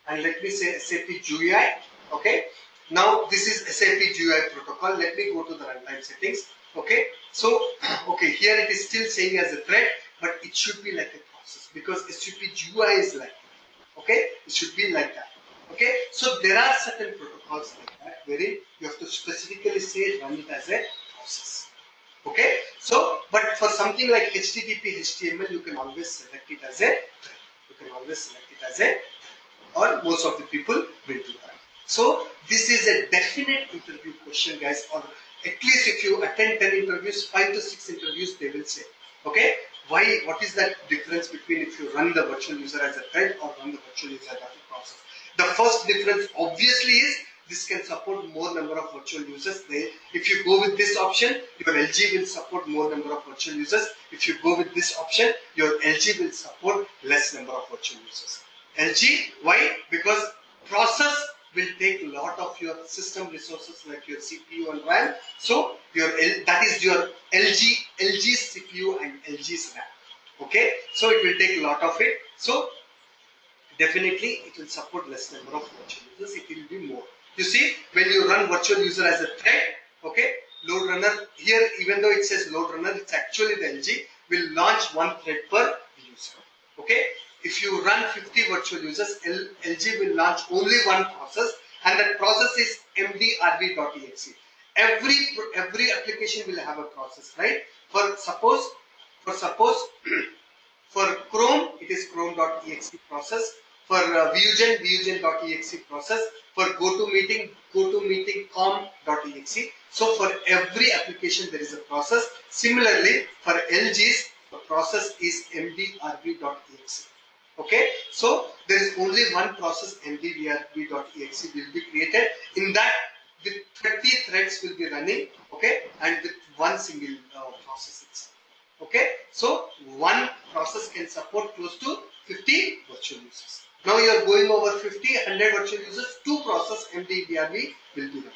and let me say SAP GUI. Okay, now this is SAP GUI protocol. Let me go to the runtime settings. Okay, so okay, here it is still saying as a thread, but it should be like a process because SAP GUI is like that. Okay, it should be like that. Okay, so there are certain protocols like that wherein you have to specifically say run it as a process. Okay, so but for something like HTTP, HTML, you can always select it as a thread. You can always select it as a, or most of the people will do that. So this is a definite interview question, guys, or at least if you attend 10 interviews, 5 to 6 interviews, they will say, okay, why? What is that difference between if you run the virtual user as a thread or run the virtual user as a process? The first difference obviously is this can support more number of virtual users. If you go with this option, your LG will support more number of virtual users. If you go with this option, your LG will support less number of virtual users. LG, why? Because process will take a lot of your system resources like your CPU and RAM. So that is your LG's CPU and LG's RAM. Okay, so it will take a lot of it. So definitely it will support less number of virtual users. It will be more. You see, when you run virtual user as a thread, okay, LoadRunner here, even though it says LoadRunner, it's actually the LG will launch one thread per user. Okay, if you run 50 virtual users, LG will launch only one process, and that process is mdrv.exe. Every application will have a process, right? For suppose for Chrome, it is chrome.exe process. For Vusion.exe process. For GoToMeeting, com.exe. So for every application there is a process. Similarly, for LGs, the process is mdrv.exe. Okay, so there is only one process, mdrv.exe will be created. In that, with 30 threads will be running. Okay, and with one single process itself. Okay, so one process can support close to 50 virtual users. Now you are going over 50, 100 virtual users, two process mdrv will be running.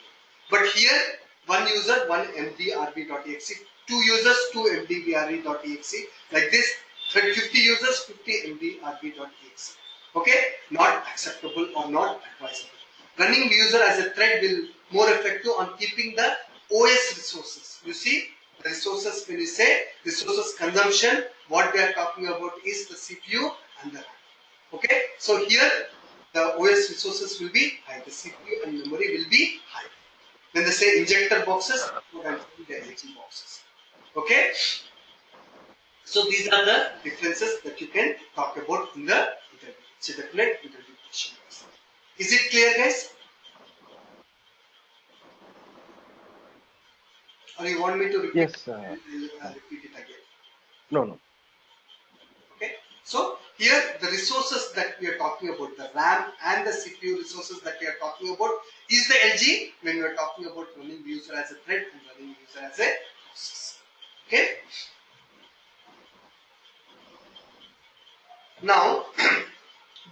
But here one user, one mdrb.exe, two users, two mdbrb.exe, like this, 50 users, 50 mdrb.exe. Okay, not acceptable or not advisable. Running the user as a thread will more effective on keeping the OS resources. You see, the resources, when you say resources consumption, what we are talking about is the CPU and the RAM. Okay, so here the OS resources will be high, the CPU and memory will be high. When they say injector boxes, they are LG boxes. Okay, so these are the differences that you can talk about in the interview. It's a definite interview question. Is it clear, guys? Or you want me to repeat? Yes. Repeat it again. No. Okay. So here the resources that we are talking about, the RAM and the CPU resources that we are talking about, is the LG when we are talking about running the user as a thread and running the user as a process. Okay. Now,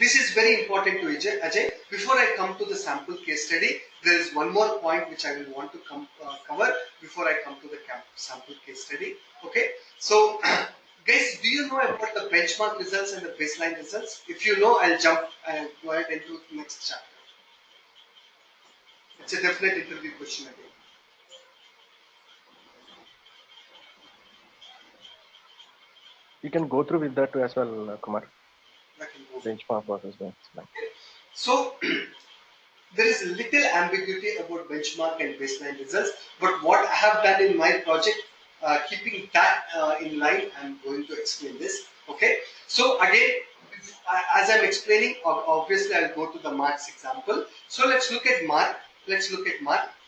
this is very important to Ajay. Before I come to the sample case study, there is one more point which I will want to cover before I come to the sample case study. Okay. So, guys, do you know about the benchmark results and the baseline results? If you know, I'll jump and go ahead into the next chapter. It's a definite interview question again. You can go through with that too as well, Kumar. Benchmark versus baseline. So, there is little ambiguity about benchmark and baseline results, but what I have done in my project, keeping that in line, I'm going to explain this. Okay. So again, as I'm explaining, obviously I'll go to the Mark's example. So let's look at Mark.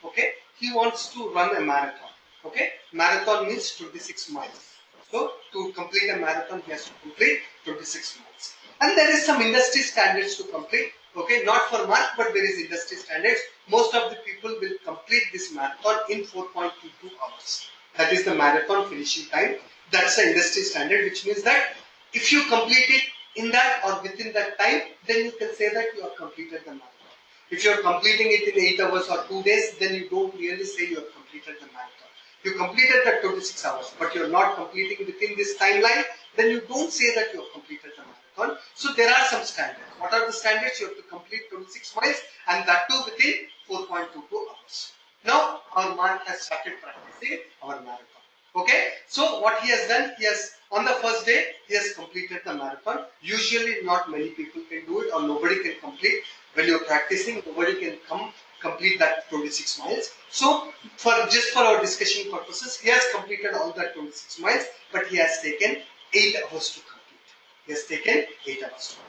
Okay. He wants to run a marathon. Okay. Marathon means 26 miles. So to complete a marathon, he has to complete 26 miles. And there is some industry standards to complete. Okay, not for Mark, but there is industry standards. Most of the people will complete this marathon in 4.22 hours. That is the marathon finishing time. That's the industry standard, which means that if you complete it in that or within that time, then you can say that you have completed the marathon. If you are completing it in 8 hours or 2 days, then you don't really say you have completed the marathon. You completed that 26 hours, but you are not completing within this timeline, then you don't say that you have completed the marathon. So there are some standards. What are the standards? You have to complete 26 miles and that too within 4.22 hours. Now our Mark has started practicing our marathon. Okay, so what he has done, on the first day, he has completed the marathon. Usually not many people can do it or nobody can complete. When you're practicing, nobody can complete that 26 miles. So just for our discussion purposes, he has completed all that 26 miles, but he has taken 8 hours to complete. He has taken 8 hours to complete.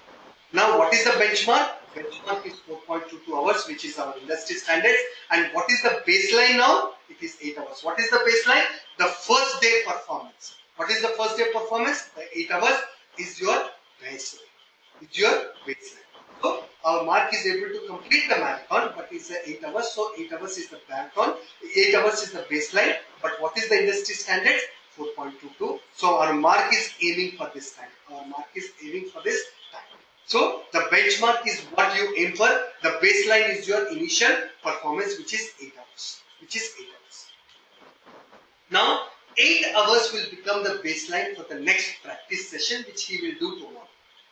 Now what is the benchmark? Benchmark is 4.22 hours, which is our industry standard. And what is the baseline now? It is 8 hours. What is the baseline? The first day performance. What is the first day performance? The 8 hours is your baseline. It's your baseline. So our Mark is able to complete the marathon, but it's 8 hours. So 8 hours is the marathon. 8 hours is the baseline. But what is the industry standard? 4.22. So our Mark is aiming for this time. Our Mark is aiming for this time. So the benchmark is what you aim for. The baseline is your initial performance, which is 8 hours. Now 8 hours will become the baseline for the next practice session, which he will do tomorrow.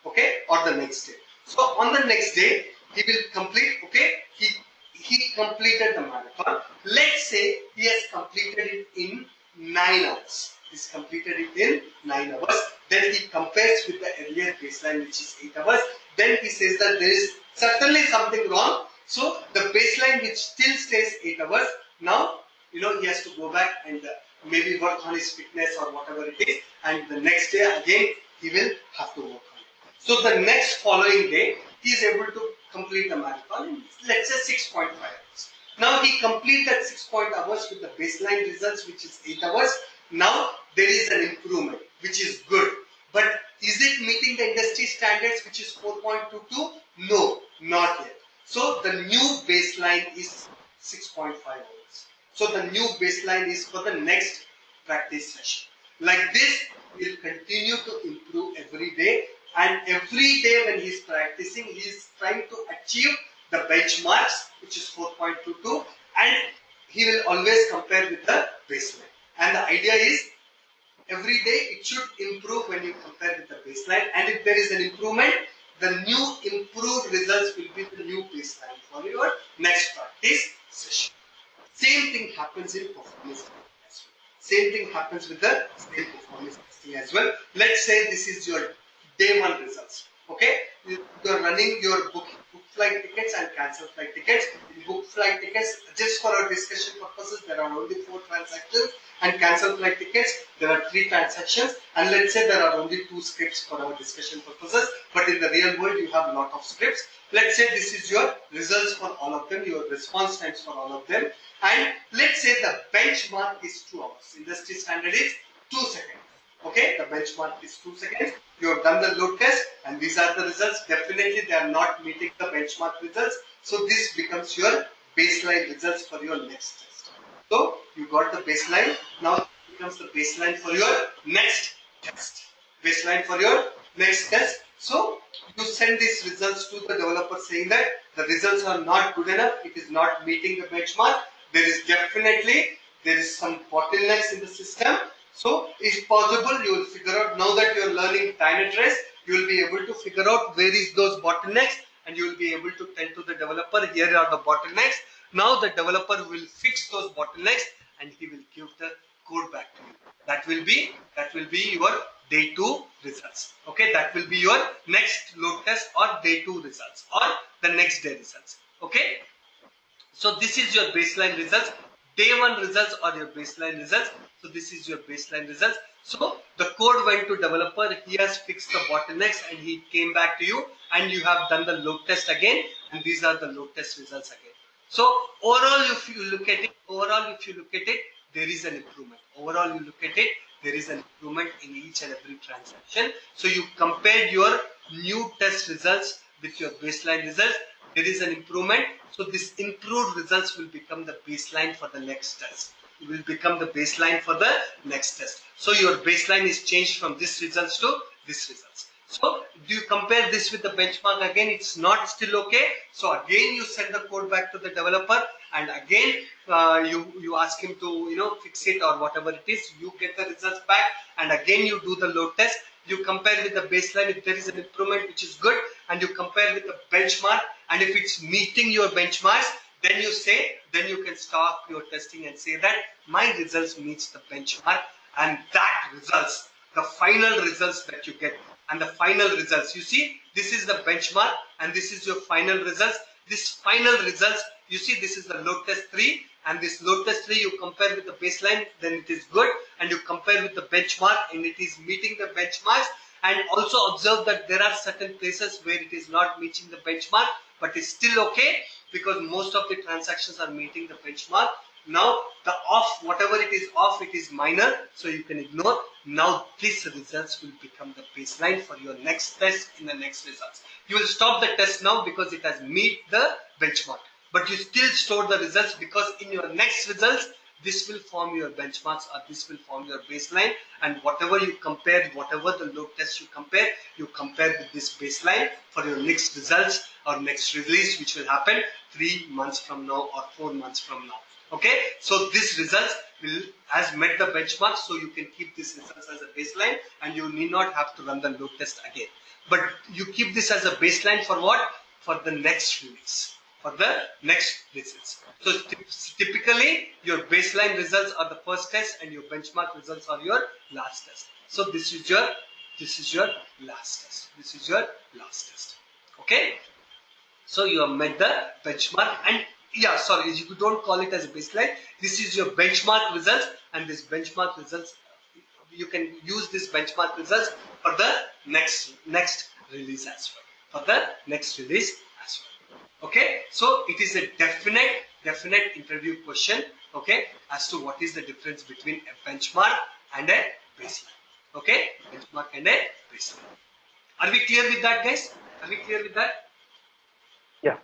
Okay, or the next day. So on the next day, he will complete. Okay, he completed the marathon. Let's say he has completed it in 9 hours. He's completed it in 9 hours. Then he compares with the earlier baseline, which is 8 hours. Then he says that there is certainly something wrong. So the baseline, which still stays 8 hours, now he has to go back and maybe work on his fitness or whatever it is. And the next day again, he will have to work on it. So the next following day, he is able to complete the marathon in, let's say, 6.5 hours. Now he completed 6.5 hours with the baseline results, which is 8 hours. Now there is an improvement, which is good. But is it meeting the industry standards, which is 4.22? No, not yet. So the new baseline is 6.5 hours. So the new baseline is for the next practice session. Like this, we will continue to improve every day. And every day when he is practicing, he is trying to achieve the benchmarks, which is 4.22. And he will always compare with the baseline. And the idea is every day it should improve when you compare with the baseline, and if there is an improvement, the new improved results will be the new baseline for your next practice session. Same thing happens in performance testing as well. Same thing happens with the same performance testing as well. Let's say this is your day one results. Okay, you are running your book flight tickets and cancel flight tickets. In book flight tickets, just for our discussion purposes, there are only 4 transactions, and cancel flight tickets, there are 3 transactions, and let's say there are only 2 scripts for our discussion purposes, but in the real world you have a lot of scripts. Let's say this is your results for all of them, your response times for all of them, and let's say the benchmark is 2 hours. Industry standard is 2 seconds. Okay, the benchmark is 2 seconds. You have done the load test, and these are the results. Definitely they are not meeting the benchmark results, so this becomes your baseline results for your next test. So you got the baseline, now it becomes the baseline for your next test. Baseline for your next test. So you send these results to the developer saying that the results are not good enough, it is not meeting the benchmark, there is some bottlenecks in the system. So if possible, you will figure out, now that you are learning Dynatrace, you will be able to figure out where is those bottlenecks, and you will be able to tell to the developer, here are the bottlenecks. Now the developer will fix those bottlenecks and he will give the code back to you. That will be your day 2 results. Okay, that will be your next load test or day 2 results or the next day results. Okay, so this is your baseline results. Day 1 results are your baseline results. So this is your baseline results. So the code went to developer, he has fixed the bottlenecks and he came back to you, and you have done the load test again, and these are the load test results again. So overall, if you look at it, there is an improvement. Overall, you look at it, there is an improvement in each and every transaction. So you compared your new test results with your baseline results, there is an improvement. So this improved results will become the baseline for the next test. It will become the baseline for the next test. So your baseline is changed from this results to this results. So do you compare this with the benchmark again? It's not still okay. So again you send the code back to the developer, and again you ask him to fix it or whatever it is. You get the results back, and again you do the load test. You compare with the baseline if there is an improvement, which is good, and you compare with the benchmark, and if it's meeting your benchmarks, then you can stop your testing and say that my results meets the benchmark, and that results, the final results that you get, and the final results, you see, this is the benchmark and this is your final results. This final results, you see, this is the load test 3, and this load test 3 you compare with the baseline, then it is good, and you compare with the benchmark and it is meeting the benchmarks. And also observe that there are certain places where it is not meeting the benchmark, but it's still okay because most of the transactions are meeting the benchmark. Now the off, whatever it is minor, so you can ignore. Now these results will become the baseline for your next test in the next results. You will stop the test now because it has meet the benchmark, but you still store the results because in your next results, this will form your benchmarks or this will form your baseline, and whatever you compare, whatever the load test you compare with this baseline for your next results or next release, which will happen 3 months from now or 4 months from now. Okay, so this results has met the benchmark, so you can keep this results as a baseline and you need not have to run the load test again. But you keep this as a baseline for what? For the next release. For the next results. So typically your baseline results are the first test and your benchmark results are your last test. So this is your last test. This is your last test. Okay. So you have met the benchmark, and sorry, you don't call it as a baseline. This is your benchmark results, and this benchmark results, you can use this benchmark results for the next release as well. For the next release as well. Okay, so it is a definite interview question, okay, as to what is the difference between a benchmark and a baseline. Okay, benchmark and a baseline. Are we clear with that, guys? Are we clear with that? Yeah.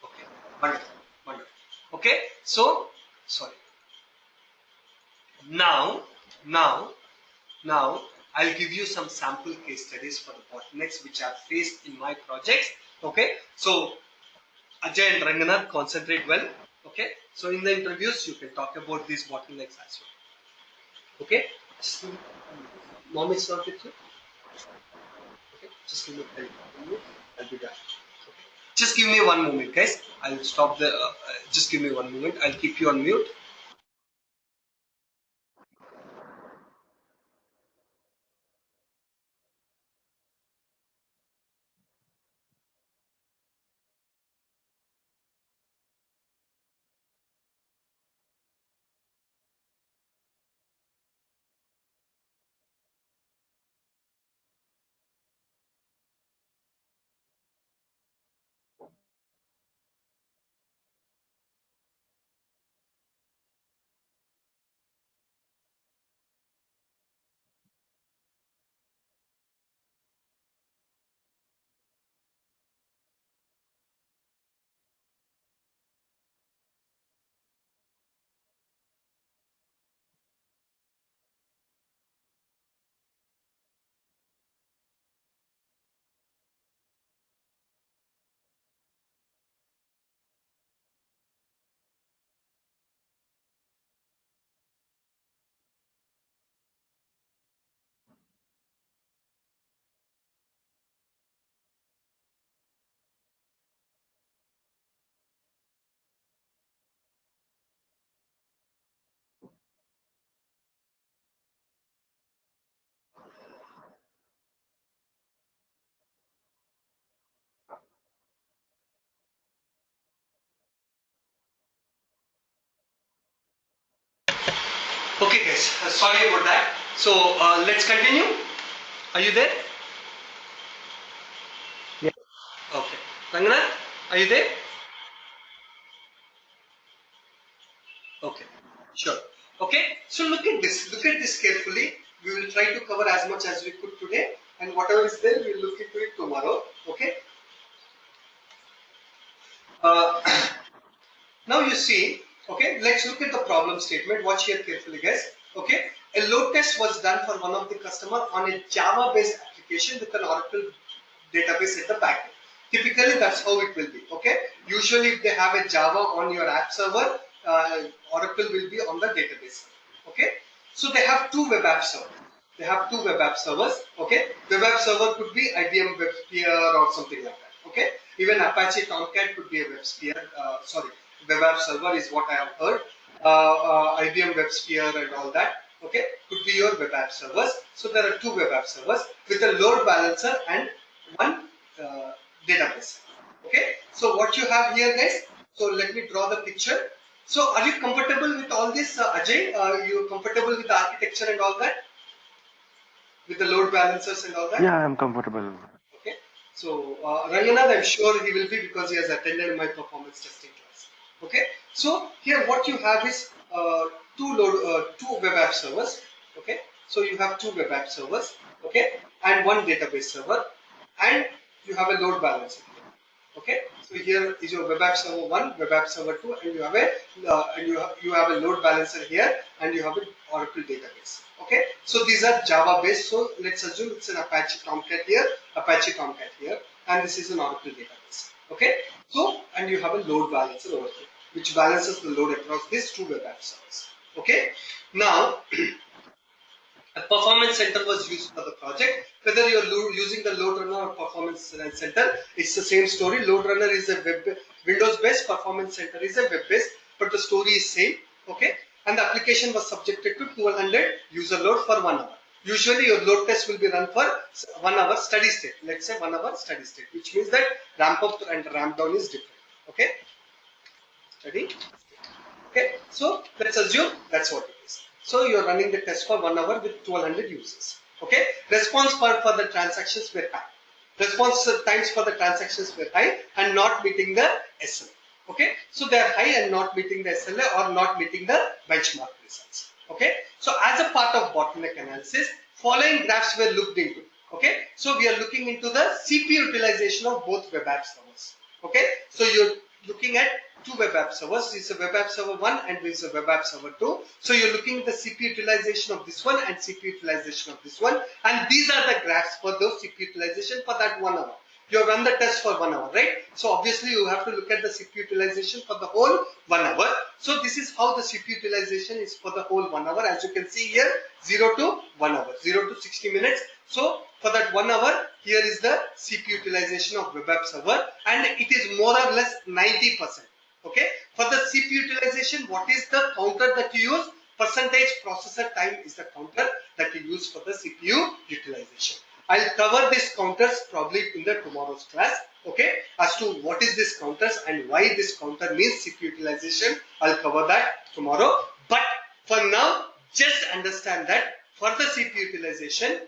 Okay, wonderful. Okay, so sorry. Now I'll give you some sample case studies for the bottlenecks which I've faced in my projects. Okay, so Ajay and Ranganath, concentrate well. Okay, so in the interviews you can talk about these bottlenecks as well. Okay, mom is not with you. Okay, just give me 10 minutes. I'll be done. Okay. Just give me 1 moment, guys. I'll stop the. Just give me 1 moment. I'll keep you on mute. Okay, guys. Sorry about that. So let's continue. Are you there? Yeah. Okay. Ranganath, are you there? Okay. Sure. Okay. So look at this. Look at this carefully. We will try to cover as much as we could today, and whatever is there, we'll look into it tomorrow. Okay. Uh, Now you see, okay, let's look at the problem statement. Watch here carefully, guys. Okay, a load test was done for one of the customer on a Java-based application with an Oracle database at the back end. Typically, that's how it will be. Okay, usually if they have a Java on your app server, Oracle will be on the database. Okay, so they have two web app servers. They have two web app servers. Okay, web app server could be IBM WebSphere or something like that. Okay, even Apache Tomcat could be a WebSphere. Web app server is what I have heard. IBM WebSphere and all that. Okay, could be your web app servers. So there are two web app servers with a load balancer and one database. Okay, so what you have here, guys. So let me draw the picture. So are you comfortable with all this, Ajay? Are you comfortable with the architecture and all that? With the load balancers and all that? Yeah, I'm comfortable. Okay. So Ranganath, I'm sure he will be because he has attended my performance testing class. Okay. So here what you have is two web app servers. Okay. So you have two web app servers. Okay, and one database server, and you have a load balancer. Okay, so here is your web app server 1, web app server 2, and you have a you have a load balancer here, and you have an Oracle database. Okay, so these are Java based. So let's assume it's an Apache Tomcat here, and this is an Oracle database. Okay, so and you have a load balancer over here, which balances the load across these two web app servers. Okay, now a performance center was used for the project. Whether you're using the LoadRunner or performance center, it's the same story. LoadRunner is a Windows-based, performance center is a web-based, but the story is same. Okay, and the application was subjected to 1200 user load for 1 hour. Usually your load test will be run for 1 hour steady state. Let's say 1 hour steady state, which means that ramp up and ramp down is different. Okay, steady. Okay, so let's assume that's what it is. So you're running the test for 1 hour with 1200 users. Okay, response for the transactions were high. Response times for the transactions were high and not meeting the SLA. Okay, so they are high and not meeting the SLA or not meeting the benchmark results. Okay, so as a part of bottleneck analysis, following graphs were looked into. Okay, so we are looking into the CPU utilization of both web app servers. Okay, so you're looking at two web app servers. This is a web app server 1 and this is a web app server 2. So you're looking at the CPU utilization of this one and CPU utilization of this one, and these are the graphs for those CPU utilization for that 1 hour. You have run the test for 1 hour, right? So obviously you have to look at the CPU utilization for the whole 1 hour. So this is how the CPU utilization is for the whole 1 hour. As you can see here, 0 to 1 hour, 0 to 60 minutes. So for that 1 hour, here is the CPU utilization of web app server, and it is more or less 90%. Okay. For the CPU utilization, what is the counter that you use? Percentage processor time is the counter that you use for the CPU utilization. I'll cover these counters probably in the tomorrow's class, okay, as to what is this counters and why this counter means CPU utilization. I'll cover that tomorrow. But for now, just understand that for the CPU utilization,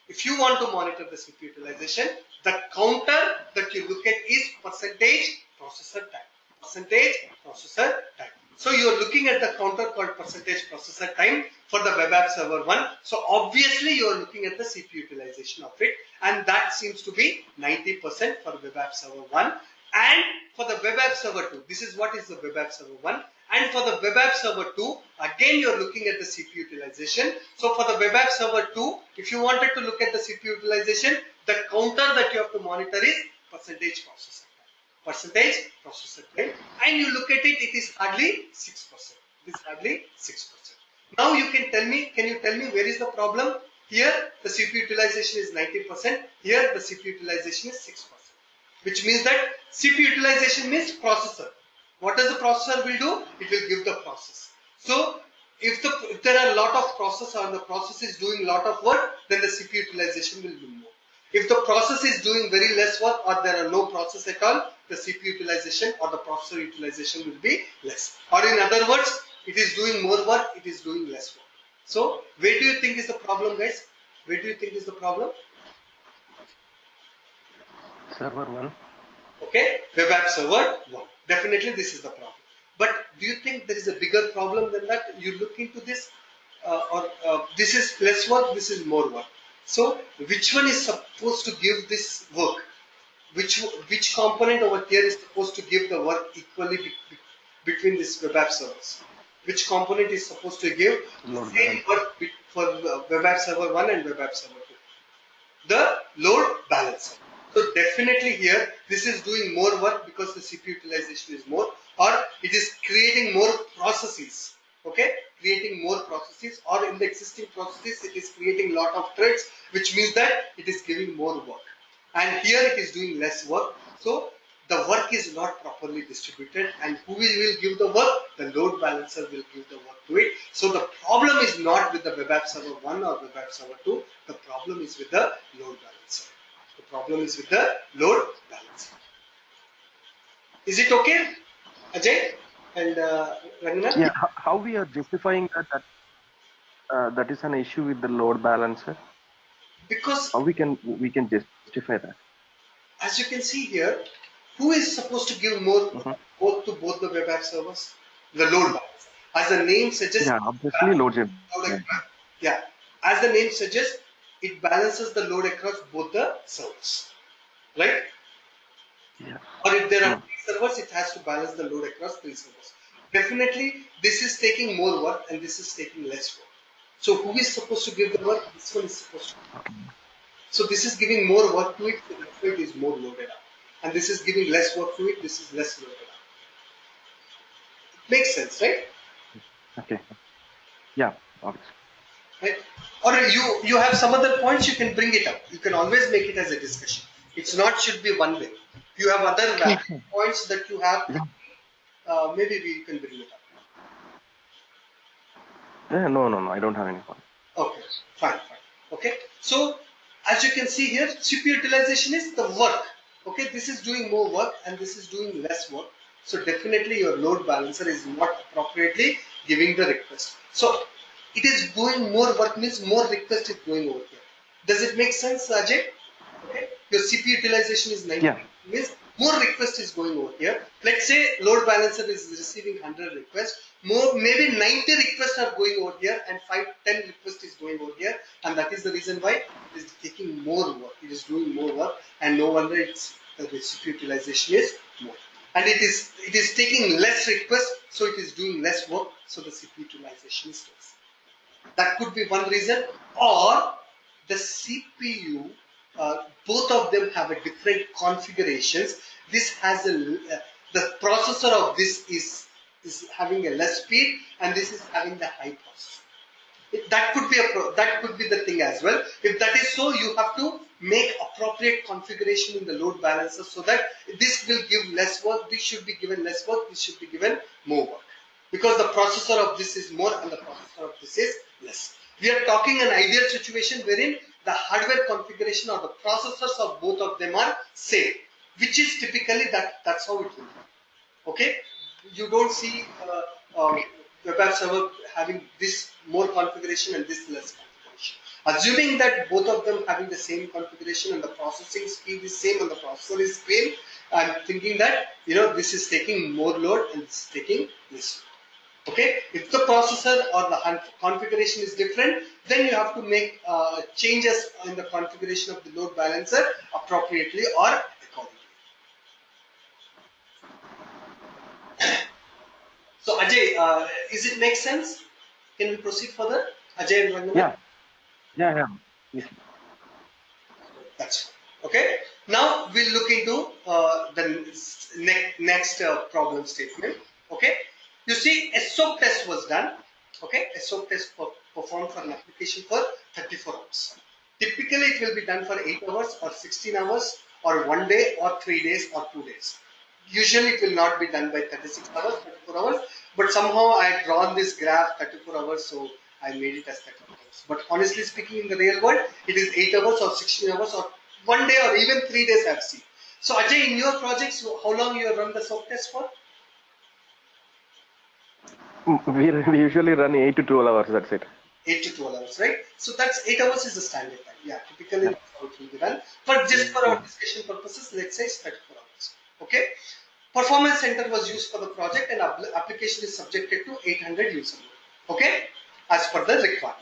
if you want to monitor the CPU utilization, the counter that you look at is percentage processor time. Percentage processor time. So you are looking at the counter called percentage processor time for the web app server 1. So obviously you are looking at the CPU utilization of it, and that seems to be 90% for web app server 1. And for the web app server 2, this is what is the web app server 1. And for the web app server 2, again you are looking at the CPU utilization. So for the web app server 2, if you wanted to look at the CPU utilization, the counter that you have to monitor is percentage processor. Percentage processor time, and you look at it, it is hardly 6%. It is hardly 6%. Now you can tell me, can you tell me where is the problem? Here the CPU utilization is 90%. Here the CPU utilization is 6%. Which means that CPU utilization means processor. What does the processor will do? It will give the process. So if there are a lot of process or the process is doing a lot of work, then the CPU utilization will be more. If the process is doing very less work or there are no process at all, the CPU utilization or the processor utilization will be less. Or in other words, it is doing more work, it is doing less work. So where do you think is the problem, guys? Where do you think is the problem? Server 1. Okay, web app server 1. Definitely this is the problem. But do you think there is a bigger problem than that? You look into this or this is less work, this is more work. So which one is supposed to give this work? Which component over here is supposed to give the work equally between these web app servers? Which component is supposed to give the same work for web app server 1 and web app server 2? The load balancer. So definitely here this is doing more work because the CPU utilization is more, or it is creating more processes. Okay, creating more processes, or in the existing processes it is creating lot of threads, which means that it is giving more work. And here it is doing less work. So the work is not properly distributed, and who will give the work? The load balancer will give the work to it. So the problem is not with the web app server 1 or web app server 2. The problem is with the load balancer. The problem is with the load balancer. Is it okay, Ajay and Ranganath? Yeah, how we are justifying that is an issue with the load balancer? Because How we can justify that? as you can see here, who is supposed to give more work to both the web app servers? The load balancer. As the name suggests, Yeah, obviously load gen. Yeah, as the name suggests, it balances the load across both the servers, right? Yeah. Or if there are 3 servers, it has to balance the load across 3 servers. Definitely, this is taking more work and this is taking less work. So who is supposed to give the work? This one is supposed to. So this is giving more work to it, so therefore it is more loaded up. And this is giving less work to it, this is less loaded up. It makes sense, right? Okay. Yeah, obviously. Right? Or you have some other points, you can bring it up. You can always make it as a discussion. It's not should be one way. If you have other points that you have, maybe we can bring it up. Yeah, no, I don't have any point. Okay, fine. Okay, so as you can see here, CPU utilization is the work. Okay, this is doing more work and this is doing less work. So definitely your load balancer is not appropriately giving the request. So it is doing more work means more request is going over here. Does it make sense, Ajay? Okay, your CPU utilization is 90. Yeah. Means more request is going over here. Let's say load balancer is receiving 100 requests. Maybe 90 requests are going over here and 10 requests is going over here, and that is the reason why it is taking more work. It is doing more work, and no wonder the CPU utilization is more. And it is taking less requests, so it is doing less work, so the CPU utilization is less. That could be one reason, or the CPU both of them have a different configurations. This has the processor of this is having a less speed, and this is having the high processor. That could be that could be the thing as well. If that is so, you have to make appropriate configuration in the load balancer so that this will give less work, this should be given less work, this should be given more work, because the processor of this is more and the processor of this is less. We are talking an ideal situation wherein the hardware configuration or the processors of both of them are same, which is typically that's how it will be. Okay, you don't see web app server having this more configuration and this less configuration. Assuming that both of them having the same configuration and the processing speed is same and the processor is same, I'm thinking that this is taking more load and this is taking less load. Okay, if the processor or the configuration is different, then you have to make changes in the configuration of the load balancer appropriately or accordingly. So Ajay, is it make sense? Can we proceed further? Ajay and Rangana? Yeah. Yes. That's fine. Okay. Now we'll look into the next problem statement. Okay. You see, a SOAP test was done. Okay. A SOAP test performed for an application for 34 hours. Typically, it will be done for 8 hours or 16 hours or 1 day or 3 days or 2 days. Usually it will not be done by 36 hours, 34 hours, but somehow I had drawn this graph 34 hours, so I made it as 34 hours. But honestly speaking, in the real world, it is 8 hours or 16 hours or 1 day or even 3 days I have seen. So Ajay, in your projects, how long you have run the SOAP test for? We usually run 8 to 12 hours, that's it. 8 to 12 hours, right? So that's 8 hours is the standard time. Yeah, typically that's how it will be done. But just for our discussion purposes, let's say it's 34 hours. Okay. Performance center was used for the project and application is subjected to 800 user load. Okay, as per the requirement.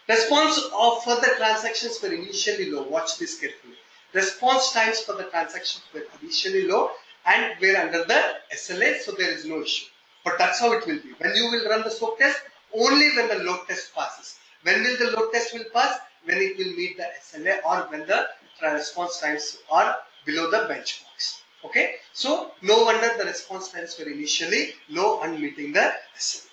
Response of further transactions were initially low. Watch this carefully. Response times for the transactions were initially low and were under the SLA, so there is no issue. But that's how it will be. When you will run the SOAP test, only when the load test passes. When will the load test will pass? When it will meet the SLA or when the response times are below the benchmarks. Okay, so no wonder the response times were initially low and meeting the SLA.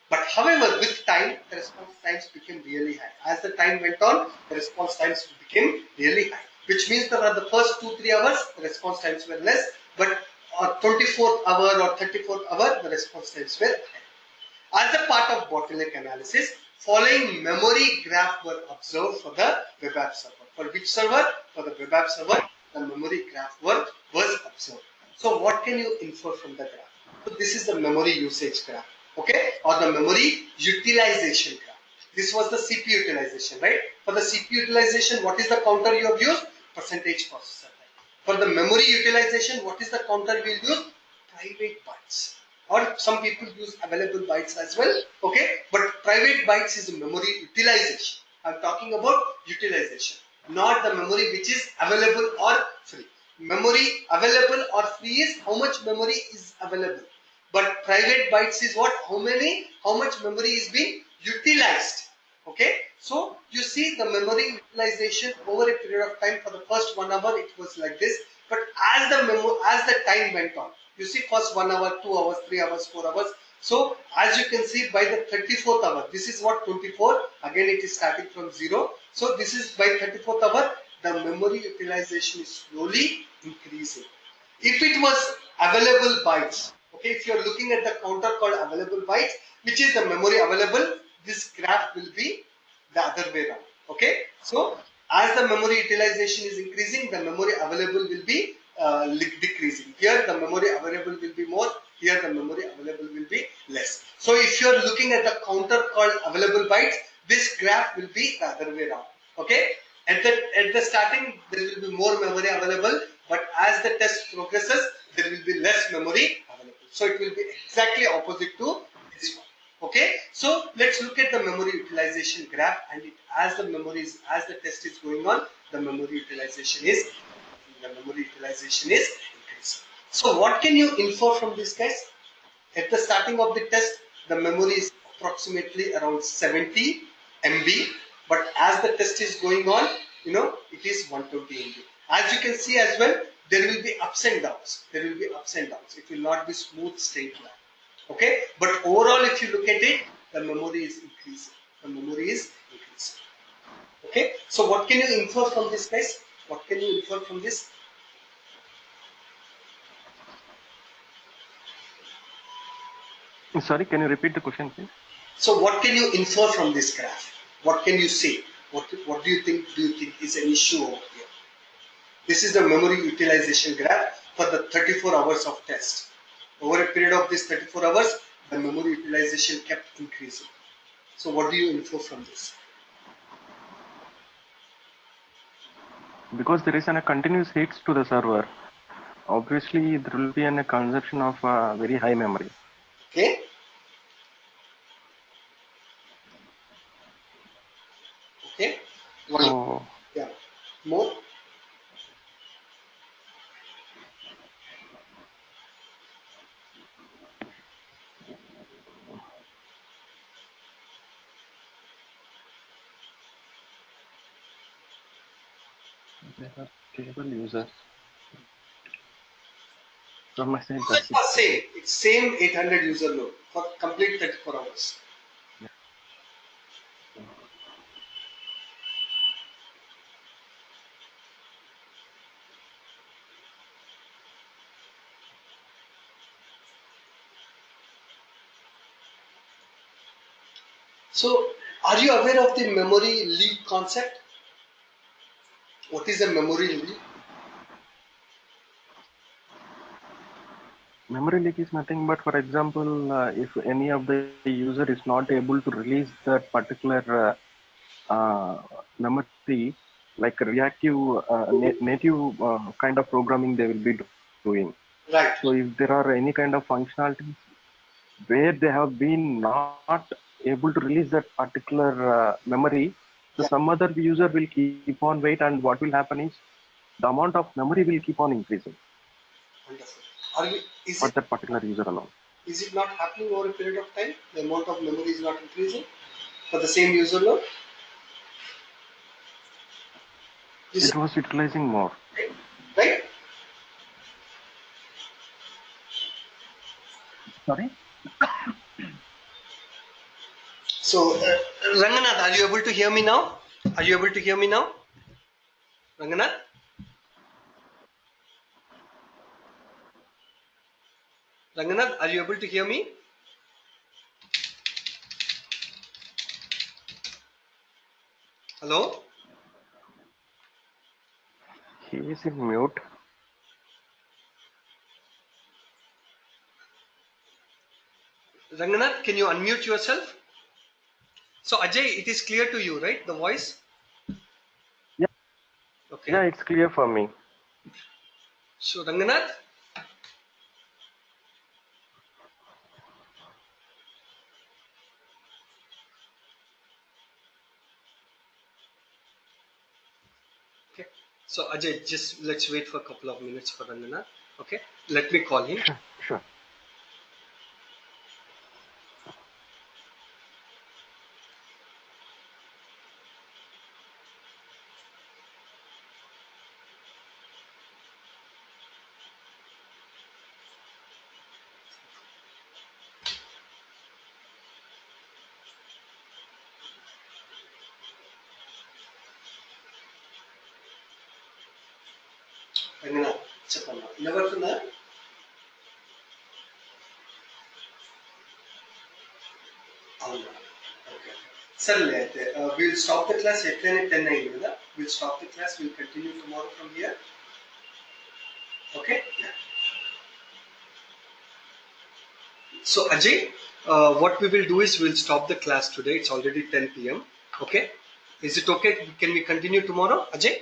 But however, with time, the response times became really high. As the time went on, the response times became really high, which means that the first 2-3 hours, the response times were less, but on 24th hour or 34th hour, the response times were high. As a part of bottleneck analysis, following memory graph were observed for the web app server. For which server? For the web app server, the memory graph was observed. So what can you infer from the graph? So this is the memory usage graph, okay, or the memory utilization graph. This was the CPU utilization, right? For the CPU utilization, what is the counter you have used? Percentage processor time. For the memory utilization, what is the counter we will use? Private bytes. Or some people use available bytes as well, okay? But private bytes is memory utilization. I'm talking about utilization, not the memory which is available or free. Memory available or free is how much memory is available. But private bytes is what? How much memory is being utilized. Okay, so you see the memory utilization over a period of time. For the first 1 hour it was like this, but as the time went on, you see first 1 hour, 2 hours, 3 hours, 4 hours. So as you can see, by the 34th hour, this is what 24, again it is starting from 0. So this is by 34th hour, the memory utilization is slowly increasing. If it was available bytes, okay, if you are looking at the counter called available bytes, which is the memory available, this graph will be the other way around. Okay, so as the memory utilization is increasing, the memory available will be decreasing. Here the memory available will be more, here the memory available will be less. So if you are looking at the counter called available bytes, this graph will be the other way around. Okay, at the starting there will be more memory available, but as the test progresses there will be less memory available. So it will be exactly opposite to this one. Okay, so let's look at the memory utilization graph, and as the test is going on, the memory utilization is increasing. So what can you infer from this, guys? At the starting of the test, the memory is approximately around 70 MB, but as the test is going on, it is 120 MB. As you can see as well, there will be ups and downs. There will be ups and downs. It will not be smooth straight line. Okay, but overall, if you look at it, the memory is increasing. The memory is increasing. Okay, so what can you infer from this, guys? What can you infer from this? Sorry, can you repeat the question, please? So what can you infer from this graph? What can you say? What do you think? Do you think is an issue over here? This is the memory utilization graph for the 34 hours of test. Over a period of this 34 hours, the memory utilization kept increasing. So what do you infer from this? Because there is a continuous hits to the server, obviously there will be a consumption of very high memory. Okay. Okay. So, yeah. More. there are stable users. From my side, It's same. It's same 800 user load for complete 34 hours. Yeah. So, are you aware of the memory leak concept? What is a memory leak? Memory leak is nothing but, for example, if any of the user is not able to release that particular memory, like reactive native kind of programming they will be doing. Right. So if there are any kind of functionalities where they have been not able to release that particular memory, so some other user will keep on wait, and what will happen is the amount of memory will keep on increasing. Wonderful. For that particular user alone. Is it not happening over a period of time? The amount of memory is not increasing for the same user load? It was utilizing more. Right? Sorry? So, Ranganath, are you able to hear me now? Are you able to hear me now? Ranganath? Ranganath, are you able to hear me? Hello? He is in mute. Ranganath, can you unmute yourself? So, Ajay, it is clear to you, right? The voice? Yeah. Okay. Yeah, it's clear for me. So, Ranganath? Okay. So, Ajay, just let's wait for a couple of minutes for Ranganath. Okay. Let me call him. Sure. Ranganath, చెప్పమ్మా వినబడుతుందా? అవునా? Okay. సర్లే అయితే we'll stop the class ఎట్లయినా 10 అయింది కదా? We'll stop the class. We'll continue tomorrow from here. Okay? Yeah. So Ajay, what we will do is we'll stop the class today. It's already 10 p.m. Okay? Is it okay? Can we continue tomorrow, Ajay?